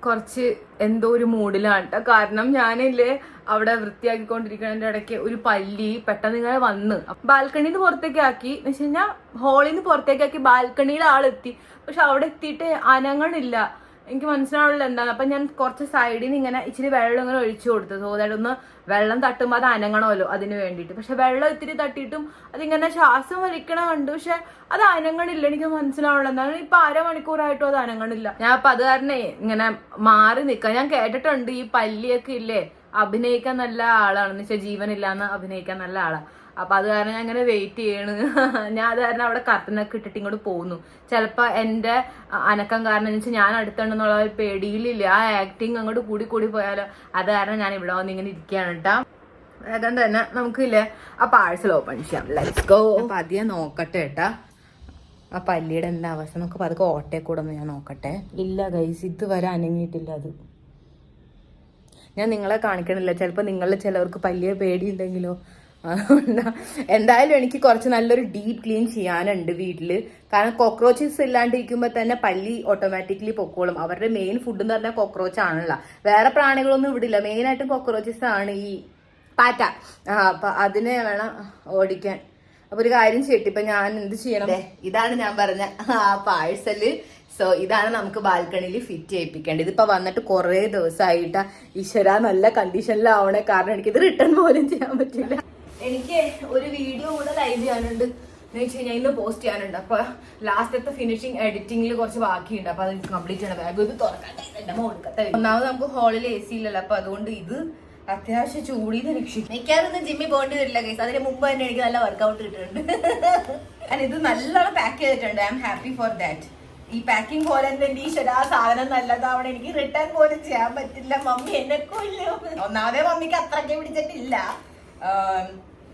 കുറച്ച് എന്തോ ഒരു മൂഡിലാണ് കേട്ടോ. കാരണം ഞാനില്ലേ അവിടെ വൃത്തിയാക്കിക്കൊണ്ടിരിക്കുന്നതിന്റെ ഇടയ്ക്ക് ഒരു പല്ലി പെട്ടെന്ന് ഇങ്ങനെ വന്ന് ബാൽക്കണിയിൽ നിന്ന് പുറത്തേക്ക് ആക്കി. എന്ന് വെച്ച് കഴിഞ്ഞാൽ ഹോളിൽ നിന്ന് പുറത്തേക്ക് ആക്കി ബാൽക്കണിയിൽ ആളെത്തി. പക്ഷെ അവിടെ എത്തിയിട്ട് അനങ്ങളില്ല. എനിക്ക് മനസ്സിലാവില്ല എന്താണ്. അപ്പം ഞാൻ കുറച്ച് സൈഡിൽ നിന്ന് ഇങ്ങനെ ഇച്ചിരി വെള്ളം ഇങ്ങനെ ഒഴിച്ചു കൊടുത്തു. സോ ദാറ്റ് ഒന്ന് വെള്ളം തട്ടുമ്പോൾ അത് അനങ്ങണമല്ലോ അതിന് വേണ്ടിയിട്ട്. പക്ഷെ വെള്ളം ഇത്തിരി തട്ടിയിട്ടും അതിങ്ങനെ ശ്വാസം വലിക്കണ കണ്ടു, പക്ഷെ അത് അനങ്ങണില്ല. എനിക്ക് മനസ്സിലാവില്ല എന്താണ്. ഇപ്പൊ അരമണിക്കൂറായിട്ടും അത് അനങ്ങണില്ല. ഞാൻ അപ്പൊ അത് കാരണം ഇങ്ങനെ മാറി നിൽക്കാം. ഞാൻ കേട്ടിട്ടുണ്ട് ഈ പല്ലിയൊക്കെ ഇല്ലേ അഭിനയിക്കാൻ നല്ല ആളാണെന്ന് വെച്ചാൽ ജീവനില്ലാന്ന് അഭിനയിക്കാൻ നല്ല ആളാണ്. അപ്പൊ അത് കാരണം ഞാൻ ഇങ്ങനെ വെയിറ്റ് ചെയ്യണ്. ഞാൻ അത് കാരണം അവിടെ കർട്ടനൊക്കെ ഇട്ടിട്ട് ഇങ്ങോട്ട് പോകുന്നു. ചിലപ്പോ എന്റെ അനക്കം കാരണം എന്ന് വെച്ചാൽ ഞാൻ അടുത്തുണ്ടെന്നുള്ള ഒരു പേടിയിലില്ല. ആ ആക്ടിങ് അങ്ങോട്ട് കൂടി പോയാലോ. അത് കാരണം ഞാൻ ഇവിടെ വന്ന് ഇങ്ങനെ ഇരിക്കുകയാണ് കേട്ടാ. വേഗം തന്നെ നമുക്കില്ലേ ആ പാഴ്സൽ ഓപ്പൺ ചെയ്യാം. Let's go. അപ്പൊ അധികം നോക്കട്ടെ കേട്ടാ ആ പല്ലിയുടെ എന്താ അവസ്ഥ. നമുക്ക് പതുക്കെ ഓട്ടയെ കൂടെ ഒന്ന് ഞാൻ നോക്കട്ടെ. ഇല്ല ഗൈസ്, ഇതുവരെ അനങ്ങിയിട്ടില്ല അത്. ഞാൻ നിങ്ങളെ കാണിക്കണില്ല, ചിലപ്പോൾ നിങ്ങളിൽ ചിലവർക്ക് പല്ലിയെ പേടിയുണ്ടെങ്കിലോ. എന്തായാലും എനിക്ക് കുറച്ച് നല്ലൊരു ഡീപ്പ് ക്ലീൻ ചെയ്യാനുണ്ട് വീട്ടില്. കാരണം കോക്രോച്ചസ് ഇല്ലാണ്ടിരിക്കുമ്പോൾ തന്നെ പല്ലി ഓട്ടോമാറ്റിക്കലി പൊക്കോളും. അവരുടെ മെയിൻ ഫുഡ് എന്ന് പറഞ്ഞാൽ കോക്രോച്ച് ആണല്ലോ. വേറെ പ്രാണികളൊന്നും ഇവിടില്ല. മെയിനായിട്ടും കോക്രോച്ചസ് ആണ് ഈ പാറ്റ. അപ്പൊ അതിനെ വേണം ഓടിക്കാൻ. അപ്പൊ ഒരു കാര്യം ചെയ്യട്ടെ, ഇപ്പൊ ഞാൻ എന്ത് ചെയ്യണം? ഇതാണ് ഞാൻ പറഞ്ഞ ആ പാഴ്സല്. സോ ഇതാണ് നമുക്ക് ബാൽക്കണിയിൽ ഫിറ്റ് ചെയ്യിപ്പിക്കേണ്ടത്. ഇതിപ്പോ വന്നിട്ട് കുറെ ദിവസമായിട്ടാ. ഈശ്വര നല്ല കണ്ടീഷനിലാവണേ, കാരണം എനിക്കിത് റിട്ടേൺ പോലും ചെയ്യാൻ പറ്റില്ല. എനിക്ക് ഒരു വീഡിയോ കൂടെ ലൈവ് ചെയ്യാനുണ്ട് എന്ന് വെച്ച് കഴിഞ്ഞാൽ ഇന്ന് പോസ്റ്റ് ചെയ്യാനുണ്ട്. അപ്പൊ ലാസ്റ്റത്തെ ഫിനിഷിങ് എഡിറ്റിംഗിൽ കുറച്ച് ബാക്കിയുണ്ട്. അപ്പൊ അത് കംപ്ലീറ്റ് ചെയ്യണം. ബാഗ് ഇത് തുറക്കട്ടെ, എന്റെ മോൾക്കത്തെ. ഒന്നാമത് നമുക്ക് ഹാളിൽ AC ഇല്ലല്ലോ. അപ്പൊ അതുകൊണ്ട് ഇത് അത്യാവശ്യം ചൂടിന്ന് രക്ഷിക്കും. എനിക്കതൊന്നും ജിമ്മിൽ പോകേണ്ടി വരില്ല ഗൈസ്. അതിന് മുമ്പ് തന്നെ എനിക്ക് നല്ല വർക്കൗട്ട് കിട്ടുന്നുണ്ട്. ഇത് നല്ലോണം പാക്ക് ചെയ്തിട്ടുണ്ട്. I am happy for that. ഈ പാക്കിംഗ് പോലെ തന്നെ ഈശ്വര ആ സാധനം നല്ലതാവണം. എനിക്ക് റിട്ടേൺ പോലും ചെയ്യാൻ പറ്റില്ല. മമ്മി എന്നെ കൊല്ലും. ഒന്നാമതേ മമ്മിക്ക് അത്രയ്ക്ക് പിടിച്ചിട്ടില്ല.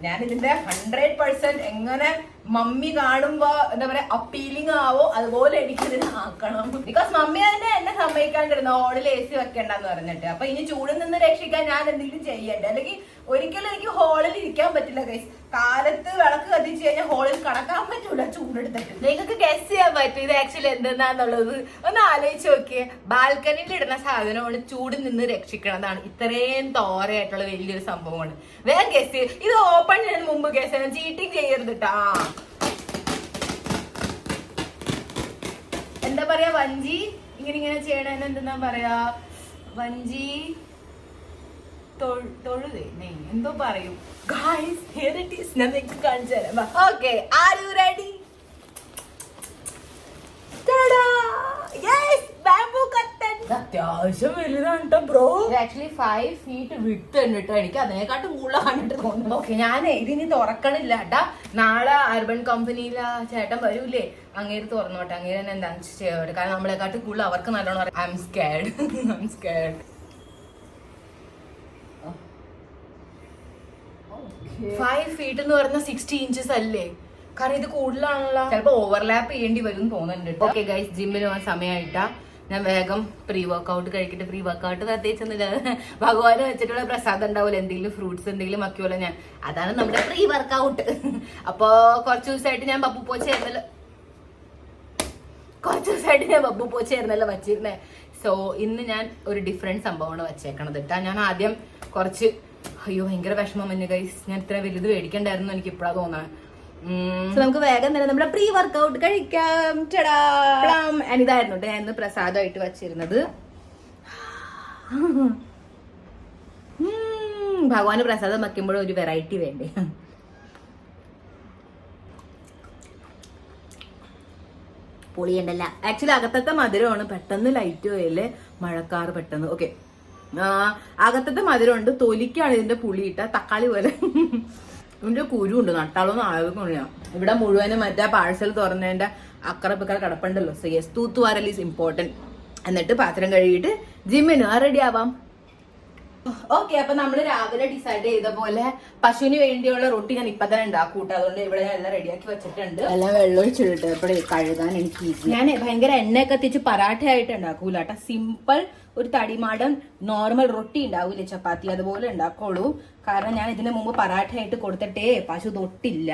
ഞാൻ ഇതിന്റെ 100% എങ്ങനെ മമ്മി കാണുമ്പോ എന്താ പറയാ അപ്പീലിംഗ് ആവോ അതുപോലെ എനിക്ക് ഇതിനെ ആക്കണം. ബിക്കോസ് മമ്മി തന്നെ എന്നെ സമ്മതിക്കാണ്ടിരുന്നു ഹോളിൽ AC വെക്കണ്ടെന്ന് പറഞ്ഞിട്ട്. അപ്പൊ ഇനി ചൂടിൽ നിന്ന് രക്ഷിക്കാൻ ഞാൻ എന്തെങ്കിലും ചെയ്യണ്ടേ. അല്ലെങ്കിൽ ഒരിക്കലും എനിക്ക് ഹോളിൽ ഇരിക്കാൻ പറ്റില്ല ഗൈസ്. കാലത്ത് വിളക്ക് കത്തിച്ച് കഴിഞ്ഞാൽ ഹോളിൽ കടക്കാൻ പറ്റൂല ചൂടെടുത്തിട്ട്. നിങ്ങൾക്ക് ഗസ് ചെയ്യാൻ പറ്റും ഇത് ആക്ച്വലി എന്തെന്നാന്നുള്ളത്. ഒന്ന് ആലോചിച്ച് നോക്കിയേ. ബാൽക്കണിയിൽ ഇടുന്ന സാധനമാണ് ചൂടിൽ നിന്ന് രക്ഷിക്കണതാണ്. ഇത്രയും തോരയായിട്ടുള്ള വലിയൊരു സംഭവമാണ്. വേഗം ഗസ് ചെയ്യും. ഇത് ഓപ്പൺ ചെയ്യുന്നതിന് മുമ്പ് ഗസ് ചെയ്യണം. ചീറ്റിംഗ് ചെയ്യരുതിട്ടാ. എന്താ പറയാ, വഞ്ചി ഇങ്ങനെ ചെയ്യണേന്ന് എന്തെന്നാ പറയാ, വഞ്ചി തൊഴുതേ എന്തോ പറയും. Guys here it is. ഞാൻ നിങ്ങൾക്ക് കാണിച്ചു തരാം. Okay, are you ready? അത്യാവശ്യം വലുതാണ് കേട്ടോ ബ്രോ. ആക്ച്വലി 5 feet വിട്ട് കണ്ടിട്ടോ. എനിക്ക് അതിനെക്കാട്ടും കൂടുതൽ കണ്ടിട്ട് തോന്നുന്നു. ഓക്കെ, ഞാൻ ഇതിനി തുറക്കണില്ല കേട്ടാ. നാളെ അർബൻ കമ്പനിയിലെ ചേട്ടൻ വരൂലേ, അങ്ങേര് തുറന്നോട്ടെ. അങ്ങേര് തന്നെ എന്താണെന്ന് ചെയ്യോട്ടെ. കാരണം നമ്മളെക്കാട്ടും കൂടുതൽ അവർക്ക് നല്ലോണം പറയാം. I M scared. I M scared. 5 feet എന്ന് പറഞ്ഞാൽ 60 inches അല്ലേ? കാരണം ഇത് കൂടുതലാണല്ലോ. ചിലപ്പോ ഓവർലാപ്പ് ചെയ്യേണ്ടി വരും തോന്നുന്നുണ്ട്. ഓക്കെ ഗൈസ്, ജിമ്മിൽ പോകാൻ സമയമായിട്ടാ. ഞാൻ വേഗം പ്രീ വർക്കൗട്ട് കഴിക്കട്ടെ. പ്രീ വർക്കൗട്ട് പ്രത്യേകിച്ചൊന്നുമില്ല. ഭഗവാന് വെച്ചിട്ടുള്ള പ്രസാദം ഉണ്ടാവില്ല, എന്തെങ്കിലും ഫ്രൂട്ട്സ് എന്തെങ്കിലും ആക്കിയോല്ലോ ഞാൻ. അതാണ് നമ്മുടെ പ്രീ വർക്കൗട്ട്. അപ്പൊ കുറച്ച് ദിവസമായിട്ട് ഞാൻ ബബ്ബു പോച്ചായിരുന്നല്ലോ വച്ചിരുന്നേ. സോ ഇന്ന് ഞാൻ ഒരു ഡിഫറെന്റ് സംഭവമാണ് വച്ചേക്കണത് കേട്ടാ. ഞാൻ ആദ്യം കുറച്ച് ഭയങ്കര വിഷമം വന്നു ഗൈസ്. ഞാൻ ഇത്ര വലുത് മേടിക്കണ്ടായിരുന്നു എനിക്ക് ഇപ്പഴാ തോന്നാൻ. നമുക്ക് വേഗം തന്നെ നമ്മുടെ പ്രീ വർക്കൗട്ട് കഴിക്കാം. ഇതായിരുന്നു ഞാൻ ഇന്ന് പ്രസാദമായിട്ട് വച്ചിരുന്നത്. ഭഗവാന് പ്രസാദം വയ്ക്കുമ്പോഴും ഒരു വെറൈറ്റി വേണ്ടേ. പൊളിയുണ്ടല്ല. ആക്ച്വലി അകത്തത്തെ മധുരമാണ്. പെട്ടെന്ന് ലൈറ്റ് പോയല്ലേ മഴക്കാറ് പെട്ടെന്ന്. ഓക്കെ, അകത്തത്തെ മധുരമുണ്ട്. തൊലിക്കാണ് ഇതിന്റെ പുളിയിട്ട തക്കാളി പോലെ. ഇതിന്റെ കുരുണ്ട്. നട്ടാളൊന്നും ആകുന്നില്ല. ഇവിടെ മുഴുവനും മറ്റേ പാഴ്സൽ തുറന്നതിന്റെ അക്കറപ്പിക്കറ കിടപ്പുണ്ടല്ലോ. സോ യെസ്, തൂത്തുവാരൽ ഈസ് ഇമ്പോർട്ടന്റ്. എന്നിട്ട് പാത്രം കഴുകിയിട്ട് ജിമ്മിന് റെഡി ആവാം. ഓക്കെ, അപ്പൊ നമ്മള് രാവിലെ ഡിസൈഡ് ചെയ്ത പോലെ പശുവിന് വേണ്ടിയുള്ള റൊട്ടി ഞാൻ ഇപ്പൊ തന്നെ ഉണ്ടാക്കൂട്ടെ. അതുകൊണ്ട് ഇവിടെ ഞാൻ എല്ലാം റെഡിയാക്കി വെച്ചിട്ടുണ്ട്. എല്ലാം വെള്ളം ഒഴിച്ചിട്ട് എപ്പോഴേ കഴുകാൻ എനിക്ക് ഞാൻ ഭയങ്കര എണ്ണയൊക്കെ എത്തിച്ച് പരാഠ ആയിട്ട് ഉണ്ടാക്കൂല കേട്ടോ. സിമ്പിൾ ഒരു തടിമാടൻ നോർമൽ റൊട്ടി ഉണ്ടാവൂലേ ചപ്പാത്തി, അതുപോലെ ഉണ്ടാക്കുള്ളൂ. കാരണം ഞാൻ ഇതിന് മുമ്പ് പരാഠ ആയിട്ട് കൊടുത്തിട്ടേ പശു തൊട്ടില്ല.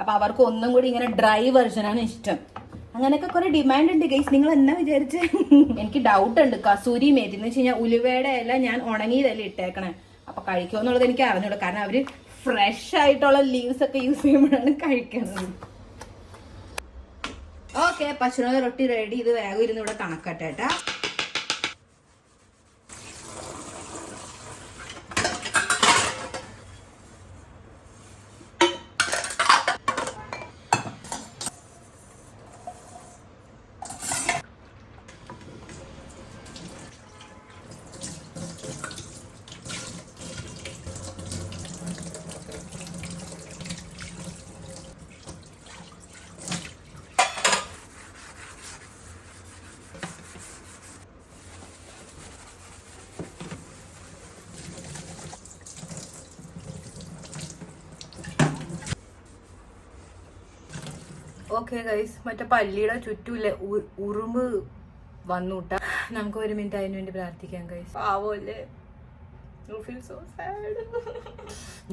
അപ്പൊ അവർക്ക് ഒന്നും കൂടി ഇങ്ങനെ ഡ്രൈ വെർഷനാണ് ഇഷ്ടം. അങ്ങനെയൊക്കെ കുറെ ഡിമാൻഡ് ഉണ്ട് ഗൈസ്. നിങ്ങൾ എന്നാ വിചാരിച്ച്? എനിക്ക് ഡൗട്ട് ഉണ്ട്. കസൂരി മേത്തി എന്ന് വെച്ച് കഴിഞ്ഞാൽ ഉലുവയുടെ എല്ലാം ഞാൻ ഉണങ്ങിയതല്ലേ ഇട്ടേക്കണേ. അപ്പൊ കഴിക്കുമെന്നുള്ളത് എനിക്ക് അറിഞ്ഞൂടാ. കാരണം അവര് ഫ്രഷ് ആയിട്ടുള്ള ലീവ്സ് ഒക്കെ യൂസ് ചെയ്യുമ്പോഴാണ് കഴിക്കുന്നത്. ഓക്കെ, പശുവിനെ റൊട്ടി റെഡി. ഇത് വേഗം ഇരുന്ന് ഇവിടെ കണക്കട്ടെ. ഓക്കെ ഗൈസ്, മറ്റേ പല്ലിയുടെ ചുറ്റുമില്ലേ ഉറുമ്പ് വന്നൂട്ട. നമുക്ക് 1 മിനിറ്റ് അതിന് വേണ്ടി പ്രാർത്ഥിക്കാം ഗൈസ്. പാവല്ലേ,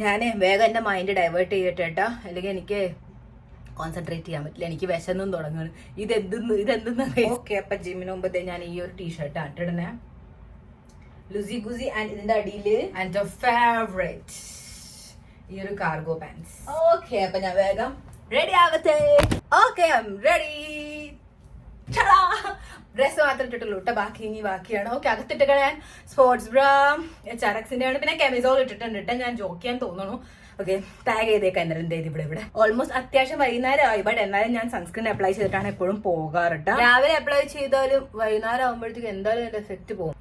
ഞാൻ വേഗം എന്റെ മൈൻഡ് ഡൈവേർട്ട് ചെയ്യട്ടെ കേട്ടോ, അല്ലെങ്കിൽ എനിക്ക് കോൺസെൻട്രേറ്റ് ചെയ്യാൻ പറ്റില്ല. എനിക്ക് വിശന്നും തുടങ്ങുന്നു. ഇതെന്തെന്ന് ഓക്കെ. അപ്പൊ ജിമ്മിന് മുമ്പ് ഞാൻ ഈ ഒരു ടീഷർട്ട് ആട്ടിടണേ, ലുസി ഗുസി. ആൻഡ് ഇതിന്റെ അടിയില് എന്റെ ഫേവറേറ്റ് ഈ ഒരു കാർഗോ പാൻസ്. ഓക്കെ, അപ്പൊ ഞാൻ വേഗം റെഡി ആവട്ടെ. Okay, I am ready. Dress മാത്രം ഇട്ടിട്ടുള്ളൂ കേട്ടോ, ബാക്കിയാണ്. ഓക്കെ, അകത്തിട്ടൊക്കെ ഞാൻ സ്പോർട്സ് ബ്രാ HRXന്റെ ആണ്, പിന്നെ കെമിസോൾ ഇട്ടിട്ടുണ്ട് കേട്ടോ. ഞാൻ ജോക്ക് ചെയ്യാൻ തോന്നുന്നു. ഓക്കെ, ടാഗ് ചെയ്തേക്കാം എന്തായാലും ഇവിടെ ഓൾമോസ്റ്റ് അത്യാവശ്യം വൈകുന്നേരം ആയി. ബട്ട് എന്നാലും ഞാൻ സൺസ്ക്രീൻ അപ്ലൈ ചെയ്തിട്ടാണ് എപ്പോഴും പോകാറുണ്ട്. രാവിലെ അപ്ലൈ ചെയ്താലും വൈകുന്നേരം ആകുമ്പോഴത്തേക്ക് എന്തായാലും അതിന്റെ എഫക്ട് പോകും.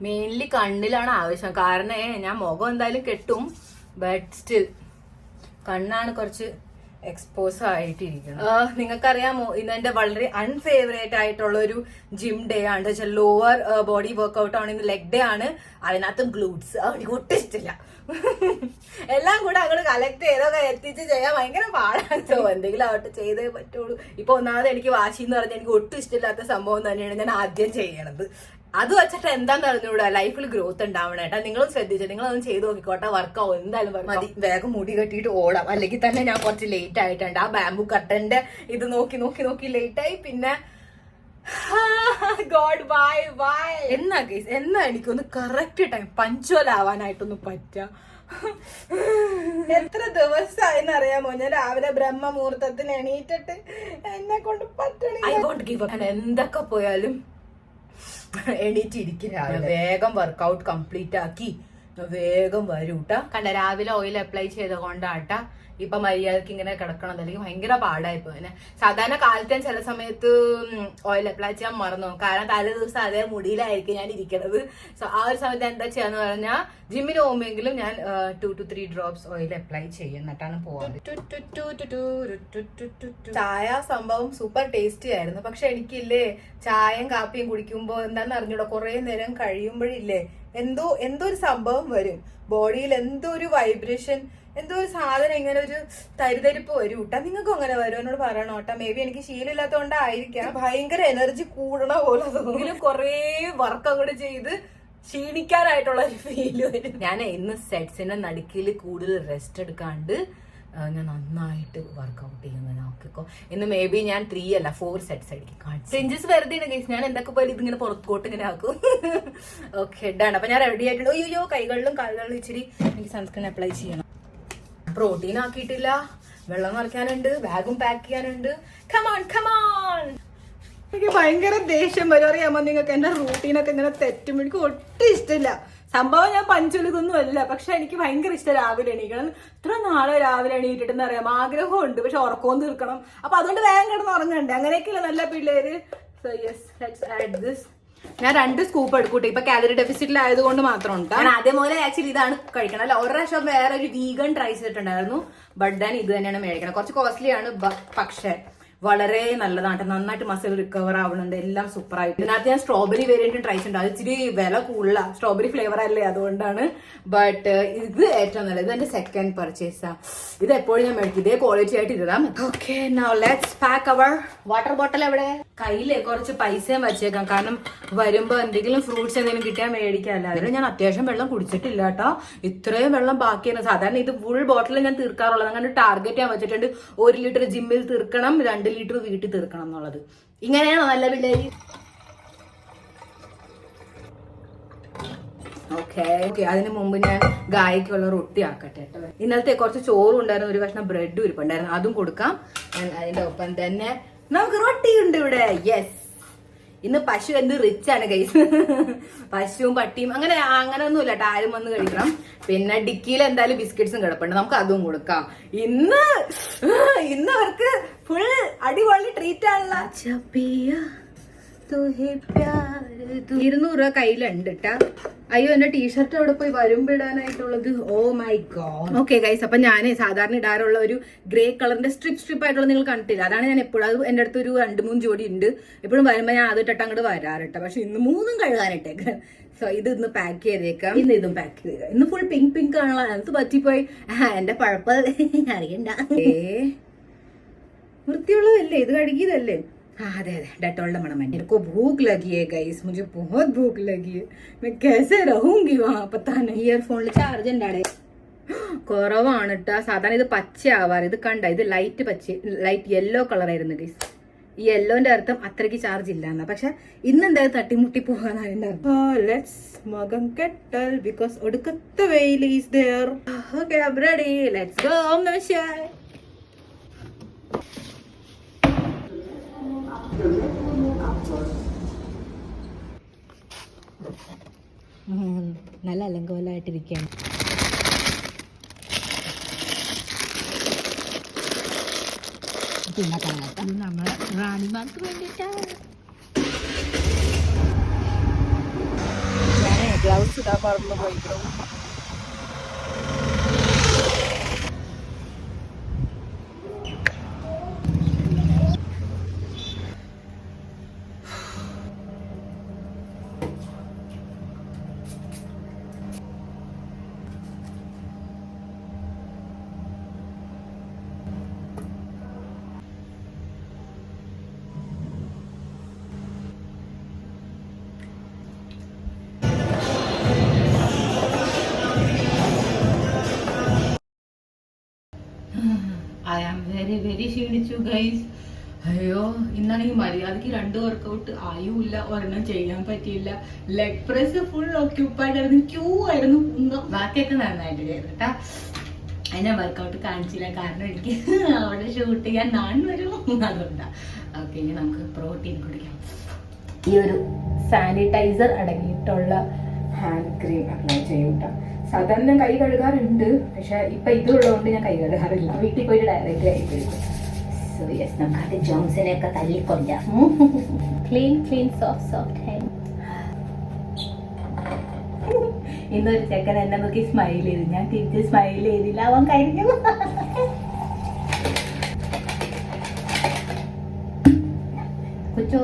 മെയിൻലി കണ്ണിലാണ് ആവശ്യം, കാരണം ഞാൻ മുഖം എന്തായാലും കെട്ടും, ബട്ട് സ്റ്റിൽ കണ്ണാണ് കുറച്ച് എക്സ്പോസ് ആയിട്ടിരിക്കണം. നിങ്ങൾക്കറിയാമോ, ഇന്ന് എന്റെ വളരെ അൺഫേവറേറ്റ് ആയിട്ടുള്ള ഒരു ജിം ഡേ ആണ് വെച്ചാൽ ലോവർ ബോഡി വർക്ക്ഔട്ട് ആണ്. ഇന്ന് ലെഗ് ഡേ ആണ്. അതിനകത്തും ഗ്ലൂട്ട്സ് എനിക്ക് ഒട്ടും ഇഷ്ടമില്ല. എല്ലാം കൂടെ അങ്ങോട്ട് കളക്ട് ചെയ്തൊക്കെ എത്തിച്ച് ചെയ്യാൻ ഭയങ്കര പാടാണ്. എന്തെങ്കിലും ആവട്ടെ, ചെയ്തേ പറ്റുള്ളൂ. ഇപ്പൊ ഒന്നാമത് എനിക്ക് വാശി എന്ന് പറഞ്ഞാൽ എനിക്ക് ഒട്ടും ഇഷ്ടമില്ലാത്ത സംഭവം തന്നെയാണ് ഞാൻ ആദ്യം ചെയ്യണത്. അത് വെച്ചിട്ട് എന്താന്ന് അറിഞ്ഞൂടാ, ലൈഫിൽ ഗ്രോത്ത് ഉണ്ടാവണം കേട്ടാ. നിങ്ങളും ശ്രദ്ധിച്ചു, നിങ്ങളൊന്നും ചെയ്ത് നോക്കിക്കോട്ടെ, വർക്കാവും എന്തായാലും. മതി, വേഗം മുടി കെട്ടിയിട്ട് ഓടാം, അല്ലെങ്കിൽ തന്നെ ഞാൻ കുറച്ച് ലേറ്റ് ആയിട്ടുണ്ട്. ആ ബാംബു കട്ടന്റെ ഇത് നോക്കി ലേറ്റ് ആയി. പിന്നെ ഗോഡ് ബൈ എന്നാ എനിക്കൊന്ന് കറക്റ്റ് ടൈം പഞ്ച്വൽ ആവാനായിട്ടൊന്ന് പറ്റാ. എത്ര ദിവസമായെന്ന് അറിയാമോ ഞാൻ രാവിലെ ബ്രഹ്മമുഹൂർത്തത്തിന് എണീറ്റിട്ട് എന്നെ കൊണ്ട് പറ്റണ. I won't give up. എന്തൊക്കെ പോയാലും എണീറ്റിരിക്കും രാവിലെ, വേഗം വർക്കൗട്ട് കംപ്ലീറ്റ് ആക്കി വേഗം വരൂട്ട. കണ്ട, രാവിലെ ഓയിൽ അപ്ലൈ ചെയ്ത കൊണ്ടാട്ടാ ഇപ്പൊ മര്യാദക്ക് ഇങ്ങനെ കിടക്കണം, അല്ലെങ്കിൽ ഭയങ്കര പാടായിപ്പോ. പിന്നെ സാധാരണ കാലത്ത് ഞാൻ ചില സമയത്ത് ഓയിൽ അപ്ലൈ ചെയ്യാൻ മറന്നു, കാരണം തലേ ദിവസം അതേ മുടിയിലായിരിക്കും ഞാൻ ഇരിക്കണത്. സോ ആ ഒരു സമയത്ത് എന്താ ചെയ്യാന്ന് പറഞ്ഞാൽ ജിമ്മിന് പോകുമെങ്കിലും ഞാൻ 2 to 3 drops ഓയിൽ അപ്ലൈ ചെയ്യും, എന്നിട്ടാണ് പോവാറ്. ചായ സംഭവം സൂപ്പർ ടേസ്റ്റി ആയിരുന്നു. പക്ഷെ എനിക്കില്ലേ ചായയും കാപ്പിയും കുടിക്കുമ്പോ എന്താന്ന് അറിഞ്ഞൂടാ, കുറെ നേരം കഴിയുമ്പോഴില്ലേ എന്തോ ഒരു സംഭവം വരും ബോഡിയിൽ, എന്തോ ഒരു വൈബ്രേഷൻ, എന്തോ ഒരു സാധനം ഇങ്ങനെ ഒരു തരിതരിപ്പ് വരും കേട്ടാ. നിങ്ങൾക്കും അങ്ങനെ വരും എന്നോട് പറയണം കേട്ടാ. മേ ബി എനിക്ക് ശീലമില്ലാത്തതുകൊണ്ടായിരിക്കാം, ഭയങ്കര എനർജി കൂടണ പോലെ തോന്നുന്നു. കുറെ വർക്ക് അങ്ങോട്ട് ചെയ്ത് ക്ഷീണിക്കാനായിട്ടുള്ള ഒരു ഫീല് വരും. ഞാൻ ഇന്ന് സെറ്റ്സിന്റെ നടുക്കിൽ കൂടുതൽ റെസ്റ്റ് എടുക്കാണ്ട് ഞാൻ നന്നായിട്ട് വർക്ക്ഔട്ട് ചെയ്യുന്നത് നോക്കിക്കോ. ഇന്ന് മേ ബി ഞാൻ 3 അല്ല 4 സെറ്റ്സ് ആയിരിക്കും. ചേഞ്ചസ് വെറുതെ ഗൈസ്, ഞാൻ എന്തൊക്കെ പോലെ ഇതിങ്ങനെ പുറത്തോട്ട് ഇങ്ങനെ ആക്കും. Okay, done. അപ്പൊ ഞാൻ റെഡി ആയിട്ടുണ്ട്. അയ്യോ, കൈകളിലും കാലുകളിലും ഇച്ചിരി എനിക്ക് സൺസ്ക്രീൻ അപ്ലൈ ചെയ്യണം. പ്രോട്ടീൻ ആക്കിയിട്ടില്ല, വെള്ളം നിറയ്ക്കാനുണ്ട്, ബാഗും പാക്ക് ചെയ്യാനുണ്ട്. കമോൺ. എനിക്ക് ഭയങ്കര ദേഷ്യം വരും, അറിയാമോ നിങ്ങൾക്ക്. എന്റെ റൂട്ടീനൊക്കെ ഇങ്ങനെ തെറ്റും, എനിക്ക് ഒട്ടും ഇഷ്ടമില്ല. സംഭവം ഞാൻ പഞ്ചൊലിതൊന്നും അല്ല, പക്ഷെ എനിക്ക് ഭയങ്കര ഇഷ്ടം രാവിലെ എണീക്കണം. ഇത്ര നാളെ രാവിലെ എണീറ്റിട്ടെന്ന് അറിയാം, ആഗ്രഹമുണ്ട്, പക്ഷെ ഉറക്കവും തീർക്കണം. അപ്പൊ അതുകൊണ്ട് വേഗം കിടന്ന് ഉറങ്ങണ്ടേ, അങ്ങനെയൊക്കെയല്ല നല്ല പിള്ളേര്. So yes, let's add this. ഞാൻ 2 സ്കൂപ്പ് എടുക്കൂട്ടെ, ഇപ്പൊ കാലറി ഡെഫിസിറ്റിലായതുകൊണ്ട് മാത്രം ഉണ്ട്. ഞാൻ ആദ്യമൂലം ആക്ച്വലി ഇതാണ് കഴിക്കണം. അല്ല, ഒരു പ്രാവശ്യം വേറെ ഒരു വീഗൻ ട്രൈ ചെയ്തിട്ടുണ്ടായിരുന്നു, ബട്ട് ദാൻ ഇത് തന്നെയാണ് മേടിക്കണം. കുറച്ച് കോസ്റ്റ്ലി ആണ്, പക്ഷെ വളരെ നല്ലതാണ്, നന്നായിട്ട് മസിൽ റിക്കവർ ആവുന്നുണ്ട്, എല്ലാം സൂപ്പർ ആയിട്ട്. ഇതിനകത്ത് ഞാൻ സ്ട്രോബെറി വേരിയന്റും ട്രൈ ചെയ്തിട്ടുണ്ട്, അത് ഇച്ചിരി വില കൂടുതല, സ്ട്രോബെറി ഫ്ലേവർ അല്ലേ, അതുകൊണ്ടാണ്. ബട്ട് ഇത് ഏറ്റവും നല്ലത്. ഇത് എന്റെ സെക്കൻഡ് പർച്ചേസാ. ഇത് എപ്പോഴും ഞാൻ മേടിക്കും, ഇതേ ക്വാളിറ്റി ആയിട്ട് ഇടാം. Okay, now let's pack our water bottle. എവിടെ കയ്യില് കുറച്ച് പൈസയും വെച്ചേക്കാം, കാരണം വരുമ്പോ എന്തെങ്കിലും ഫ്രൂട്ട്സ് എന്തെങ്കിലും കിട്ടിയാൽ മേടിക്കാമല്ലോ. അതിൽ ഞാൻ അത്യാവശ്യം വെള്ളം കുടിച്ചിട്ടില്ല കേട്ടോ, ഇത്രയും വെള്ളം ബാക്കിയാണ്. സാധാരണ ഇത് ഫുൾ ബോട്ടിൽ ഞാൻ തീർക്കാറുള്ളത്. അങ്ങനെ ടാർഗറ്റ് ഞാൻ വെച്ചിട്ടുണ്ട്, 1 ലിറ്റർ ജിമ്മിൽ തീർക്കണം, 2 ലിറ്റർ വീട്ടിൽ തീർക്കണം എന്നുള്ളത്. ഇങ്ങനെയാണോ നല്ല പിള്ളേര്? ഓക്കെ, അതിന് മുമ്പ് ഞാൻ ഗായക്കുള്ള റൊട്ടി ആക്കട്ടെ. ഇന്നലത്തെ കുറച്ച് ചോറും ഉണ്ടായിരുന്നു, ഒരു കഷ്ണം ബ്രെഡും ഇരിപ്പുണ്ടായിരുന്നു, അതും കൊടുക്കാം. അതിന്റെ ഒപ്പം തന്നെ നമുക്ക് റൊട്ടി ഉണ്ട് ഇവിടെ. യെസ്, ഇന്ന് പശു എന്ത് റിച്ച് ആണ് ഗൈസ്. പശുവും പട്ടിയും അങ്ങനെ ഒന്നുമില്ല, ആരും വന്ന് കഴിക്കണം. പിന്നെ ഡിക്കിയിൽ എന്തായാലും ബിസ്ക്കറ്റ്സും കിടപ്പുണ്ട്, നമുക്ക് അതും കൊടുക്കാം. ഇന്ന് അവർക്ക് ഫുൾ അടിപൊളി ട്രീറ്റ് ആണല്ലോ. 200 രൂപ കയ്യിലുണ്ട് കേട്ടാ. അയ്യോ എന്റെ ടീഷർട്ട് അവിടെ പോയി വരുമ്പിടാനായിട്ടുള്ളത്. Oh my God. Okay guys, അപ്പൊ ഞാൻ സാധാരണ ഇടാറുള്ള ഒരു ഗ്രേ കളറിന്റെ സ്ട്രിപ്പ് ആയിട്ടുള്ള നിങ്ങൾ കണ്ടിട്ടില്ല. അതാണ് ഞാൻ എപ്പോഴും, അത് എന്റെ അടുത്ത് ഒരു 2-3 ജോഡി ഉണ്ട്. എപ്പോഴും വരുമ്പോ ഞാൻ അത് ഇട്ടിട്ട് അങ്ങോട്ട് വരാറിട്ട. പക്ഷെ ഇന്ന് 3 കഴുകാനിട്ടേക്ക്. സോ ഇത് ഇന്ന് പാക്ക് ചെയ്തേക്കാം. ഇന്ന് ഇതും പാക്ക് ചെയ്തേക്കാം. ഇന്ന് ഫുൾ പിങ്ക് ആണല്ലോ. അത് പറ്റിപ്പോയി. എന്റെ പഴപ്പ് അറിയണ്ട. വൃത്തിയുള്ളതല്ലേ ഇത്, കഴുകിയതല്ലേ? हाँ अरे डेटॉल का मना है. मेरे को भूख लगी है गाइस, मुझे बहुत भूख लगी है. मैं कैसे रहूंगी वहाँ पता नहीं. ഇയർഫോണിൽ ചാർജ് ഉണ്ടാടേ കുറവാണ് കേട്ടോ. സാധാരണ ഇത് പച്ചയാവാറ്. ഇത് കണ്ട, ഇത് ലൈറ്റ് യെല്ലോ കളർ ആയിരുന്നു ഗൈസ്. ഈ യെല്ലോന്റെ അർത്ഥം അത്രയ്ക്ക് ചാർജ് ഇല്ല എന്നാ. പക്ഷെ ഇന്ന് എന്തായാലും തട്ടിമുട്ടി പോകാനാണ് എന്റെ അർത്ഥം. ലെറ്റ്സ് മകം കെട്ടൽ ബിക്കോസ് ഒടുക്കത്തെ വെയിൽ is there. Okay I am ready. Let's go. ഓം നമഃ ശിവായ. നല്ല അലങ്കോലമായിട്ടിരിക്കുകയാണ്. പിന്നെ കാണാം നമ്മളെ റാണിമാർക്ക് വേണ്ടിയിട്ടാണ്. ഞാൻ ഗ്ലൗസ് ഇടാൻ മറന്നു പോയിട്ടോ. ഐ ആം വെരി ക്ഷീണിച്ചു ഗൈസ്. അയ്യോ ഇന്നാണെങ്കിൽ മര്യാദക്ക് 2 വർക്കൗട്ട് ആയുമില്ല, ഒരെണ്ണം ചെയ്യാൻ പറ്റിയില്ല. ലെഗ് പ്രസ് ഫുൾ ഓക്യുപ്പൈഡ് ആയിരുന്നു, ക്യൂ ആയിരുന്നു. ബാക്കിയൊക്കെ നന്നായിട്ട് ചെയ്തു കേട്ടാ. അതിനെ വർക്കൗട്ട് കാണിച്ചില്ല, കാരണം എനിക്ക് അവിടെ ഷൂട്ട് ചെയ്യാൻ ഞാൻ വരും, അതുകൊണ്ടാ. ഓക്കെ, ഇനി നമുക്ക് പ്രോട്ടീൻ കുടിക്കാം. ഈ ഒരു സാനിറ്റൈസർ അടങ്ങിയിട്ടുള്ള ഹാൻഡ് ക്രീം അപ്ലൈ ചെയ്യും കേട്ടോ. സാധാരണ ഞാൻ കൈ കഴുകാറുണ്ട്, പക്ഷെ ഇപ്പൊ ഇതുള്ളതുകൊണ്ട് ഞാൻ കൈ കഴുകാറില്ല. വീട്ടിൽ പോയിട്ട് ഡയറക്റ്റ് കൈ കഴുകും. സോ യെസ്, നമുക്ക് അത് ജോൺസിനെയൊക്കെ തല്ലിക്കൊല്ലാം. Clean soft hand. ഇന്നൊരു ചെക്കൻ എന്നെ നോക്കി സ്മൈൽ ചെയ്തു, ഞാൻ തിരിച്ച് സ്മൈൽ ചെയ്തില്ല, അവൻ കഴിഞ്ഞു. കൊച്ചോ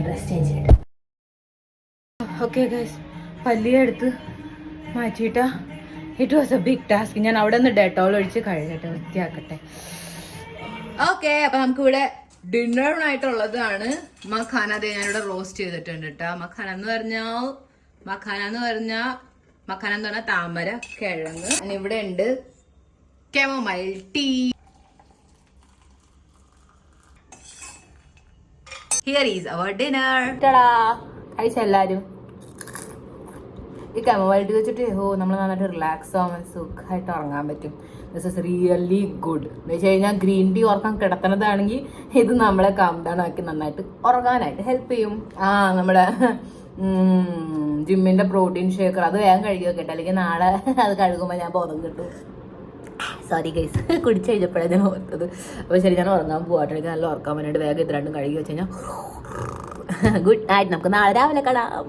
ഡ്രസ് ചേഞ്ച് ചെയ്തിട്ട്. ഓക്കെ ഗൈസ്, പല്ലിയെടുത്ത് മാറ്റിയിട്ടാ. It was a big task. ഞാൻ അവിടെ നിന്ന് ഡെറ്റോൾ ഒഴിച്ച് കഴുകട്ടെ, വൃത്തിയാക്കട്ടെ. ഓക്കെ, അപ്പൊ നമുക്കിവിടെ ഡിന്നറിനായിട്ടുള്ളതാണ് മഖാന. അതേ ഞാനിവിടെ റോസ്റ്റ് ചെയ്തിട്ടുണ്ട് കേട്ടോ. മഖാന എന്ന് പറഞ്ഞാൽ താമര കിഴങ്ങ്. ഇവിടെ ഉണ്ട് chamomile tea. Here is our dinner. കഴിച്ചെല്ലാരും ഈ കെമോമൈൽ ടീ വെച്ചിട്ട് നമ്മൾ നന്നായിട്ട് റിലാക്സ് ആവാൻ സുഖമായിട്ട് ഉറങ്ങാൻ പറ്റും. This is really good. എന്ന് വെച്ച് കഴിഞ്ഞാൽ ഗ്രീൻ ടീ ഉറക്കാൻ കിടക്കുന്നതാണെങ്കിൽ ഇത് നമ്മളെ കാം ഡൗൺ ആക്കി നന്നായിട്ട് ഉറങ്ങാനായിട്ട് ഹെൽപ്പ് ചെയ്യും. നമ്മുടെ ജിമ്മിന്റെ പ്രോട്ടീൻ ഷേക്കർ അത് വേഗം കഴുകി വെക്കട്ടെ, അല്ലെങ്കിൽ നാളെ അത് കഴുകുമ്പോൾ ഞാൻ ബോധം കിട്ടും. സോറി ഗൈസ്, കുടിച്ചു കഴിഞ്ഞപ്പോഴാണ് ഞാൻ ഓർത്തത്. അപ്പോൾ ശരി, ഞാൻ ഉറങ്ങാൻ പോകാട്ടെ. എനിക്ക് നല്ല ഉറക്കാൻ വേണ്ടിയിട്ട് വേഗം ഇത് രണ്ടും കഴുകി വെച്ച് കഴിഞ്ഞാൽ ഗുഡ് നൈറ്റ്. നമുക്ക് നാളെ രാവിലെ കാണാം.